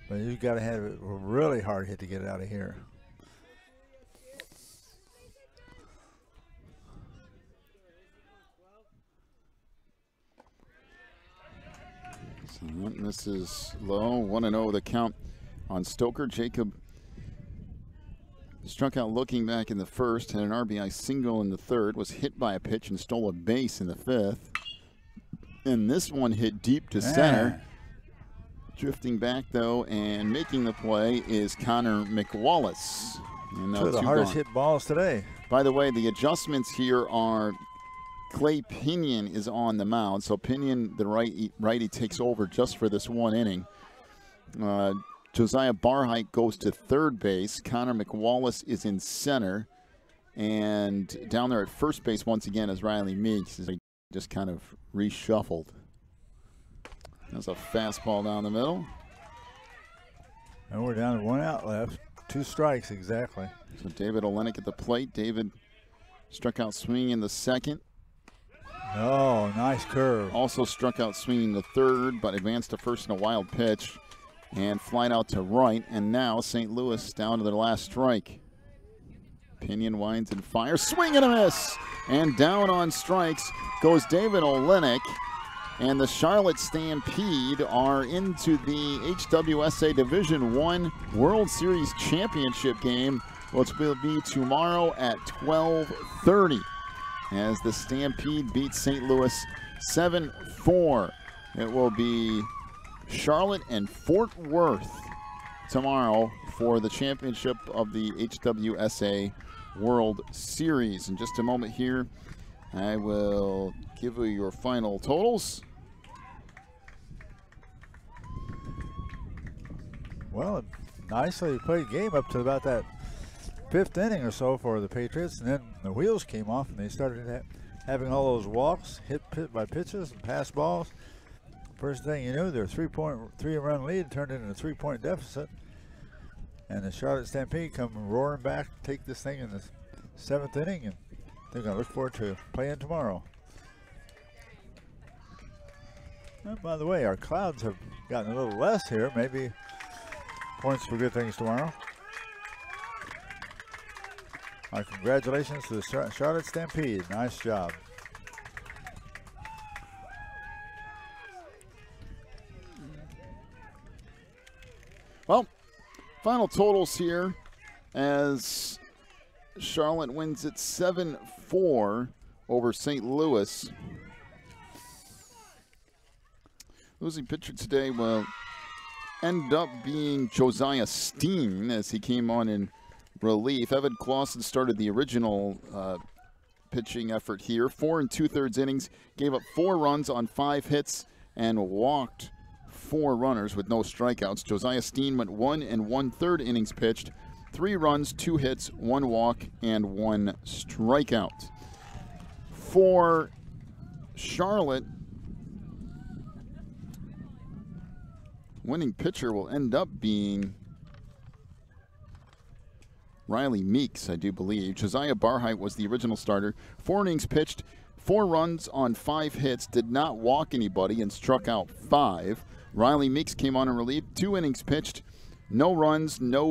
But you got to have a really hard hit to get it out of here. So this is low. 1-0 the count on Stoker. Jacob struck out looking back in the first, had an RBI single in the third, was hit by a pitch and stole a base in the fifth. And this one hit deep to center. Drifting back, though, and making the play is Connor McWallace. And two of the hardest hit balls today. By the way, the adjustments here are Clay Pinion is on the mound. So Pinion, the righty, takes over just for this one inning. Josiah Barheit goes to third base. Connor McWallace is in center. And down there at first base once again is Riley Meeks. Just kind of reshuffled. That's a fastball down the middle. And we're down to 1 out left. 2 strikes exactly. So David Olenek at the plate. David struck out swinging in the second. Oh, nice curve. Also struck out swinging the third, but advanced to first in a wild pitch and flied out to right. And now St. Louis down to their last strike. Pinion winds and fires. Swing and a miss. And down on strikes goes David Olenek. And the Charlotte Stampede are into the HWSA Division I World Series Championship game, which will be tomorrow at 12:30 as the Stampede beats St. Louis 7-4. It will be Charlotte and Fort Worth tomorrow for the championship of the HWSA World Series. In just a moment here, I will give you your final totals. Well, nicely played game up to about that 5th inning or so for the Patriots, and then the wheels came off and they started having all those walks, hit by pitches and pass balls. First thing you knew, their 3-run lead turned into a 3-point deficit, and the Charlotte Stampede come roaring back, take this thing in the 7th inning, and they're going to look forward to playing tomorrow. And by the way, our clouds have gotten a little less here. Maybe points for good things tomorrow. Our congratulations to the Charlotte Stampede. Nice job. Well, final totals here as Charlotte wins it 7-4 over St. Louis. Losing pitcher today will end up being Josiah Steen as he came on in relief. Evan Clausen started the original pitching effort here. 4 2/3 innings, gave up 4 runs on 5 hits and walked 4 runners with no strikeouts. Josiah Steen went 1 1/3 innings pitched, 3 runs, 2 hits, 1 walk, and 1 strikeout. For Charlotte, winning pitcher will end up being Riley Meeks, I do believe. Josiah Barheit was the original starter. 4 innings pitched, 4 runs on 5 hits, did not walk anybody, and struck out 5. Riley Meeks came on in relief. 2 innings pitched, no runs, no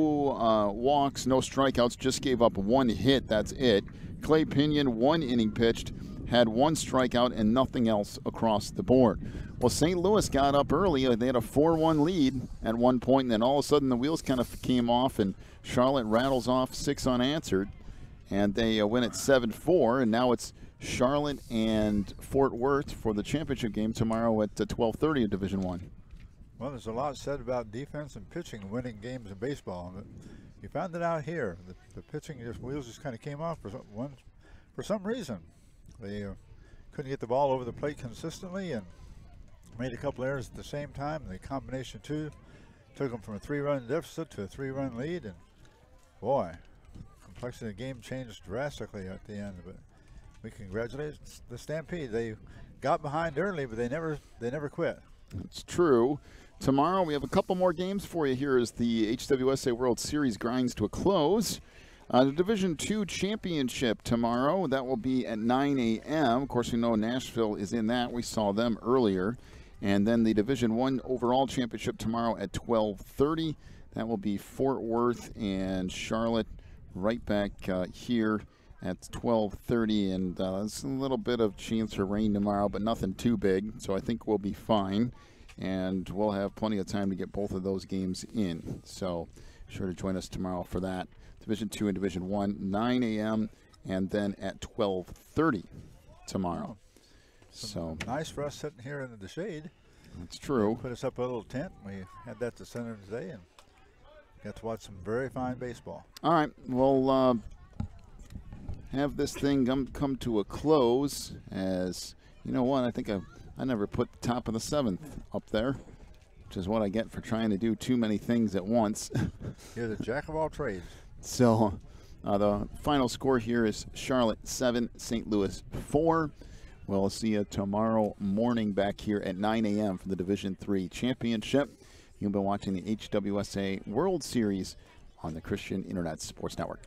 walks, no strikeouts, just gave up 1 hit. That's it. Clay Pinion, 1 inning pitched, had 1 strikeout and nothing else across the board. Well, St. Louis got up early. They had a 4-1 lead at one point, and then all of a sudden the wheels kind of came off, and Charlotte rattles off 6 unanswered, and they win at 7-4, and now it's Charlotte and Fort Worth for the championship game tomorrow at 12:30 in Division I. Well, there's a lot said about defense and pitching winning games in baseball. But you found it out here. The pitching wheels just kind of came off for some reason. They couldn't get the ball over the plate consistently and made a couple errors at the same time. The combination 2 took them from a 3-run deficit to a 3-run lead, and boy, complexity of the game changed drastically at the end. But we congratulate the Stampede. They got behind early, but they never quit. That's true. Tomorrow we have a couple more games for you here as the HWSA World Series grinds to a close. The Division II Championship tomorrow, that will be at 9 a.m. Of course, we know Nashville is in that. We saw them earlier. And then the Division I overall championship tomorrow at 12:30. That will be Fort Worth and Charlotte right back here at 12:30. And there's a little bit of chance for rain tomorrow, but nothing too big. So I think we'll be fine. And we'll have plenty of time to get both of those games in. So sure to join us tomorrow for that. Division II and Division I, 9 a.m. and then at 12:30 tomorrow. So nice for us sitting here in the shade. That's true. Put us up a little tent. We had that to center today and got to watch some very fine baseball. All right, we'll have this thing come to a close. As you know what, I think I never put the top of the 7th up there, which is what I get for trying to do too many things at once. You're the jack of all trades. So the final score here is Charlotte 7, St. Louis 4. We'll see you tomorrow morning back here at 9 a.m. for the Division III Championship. You've been watching the HWSA World Series on the Christian Internet Sports Network.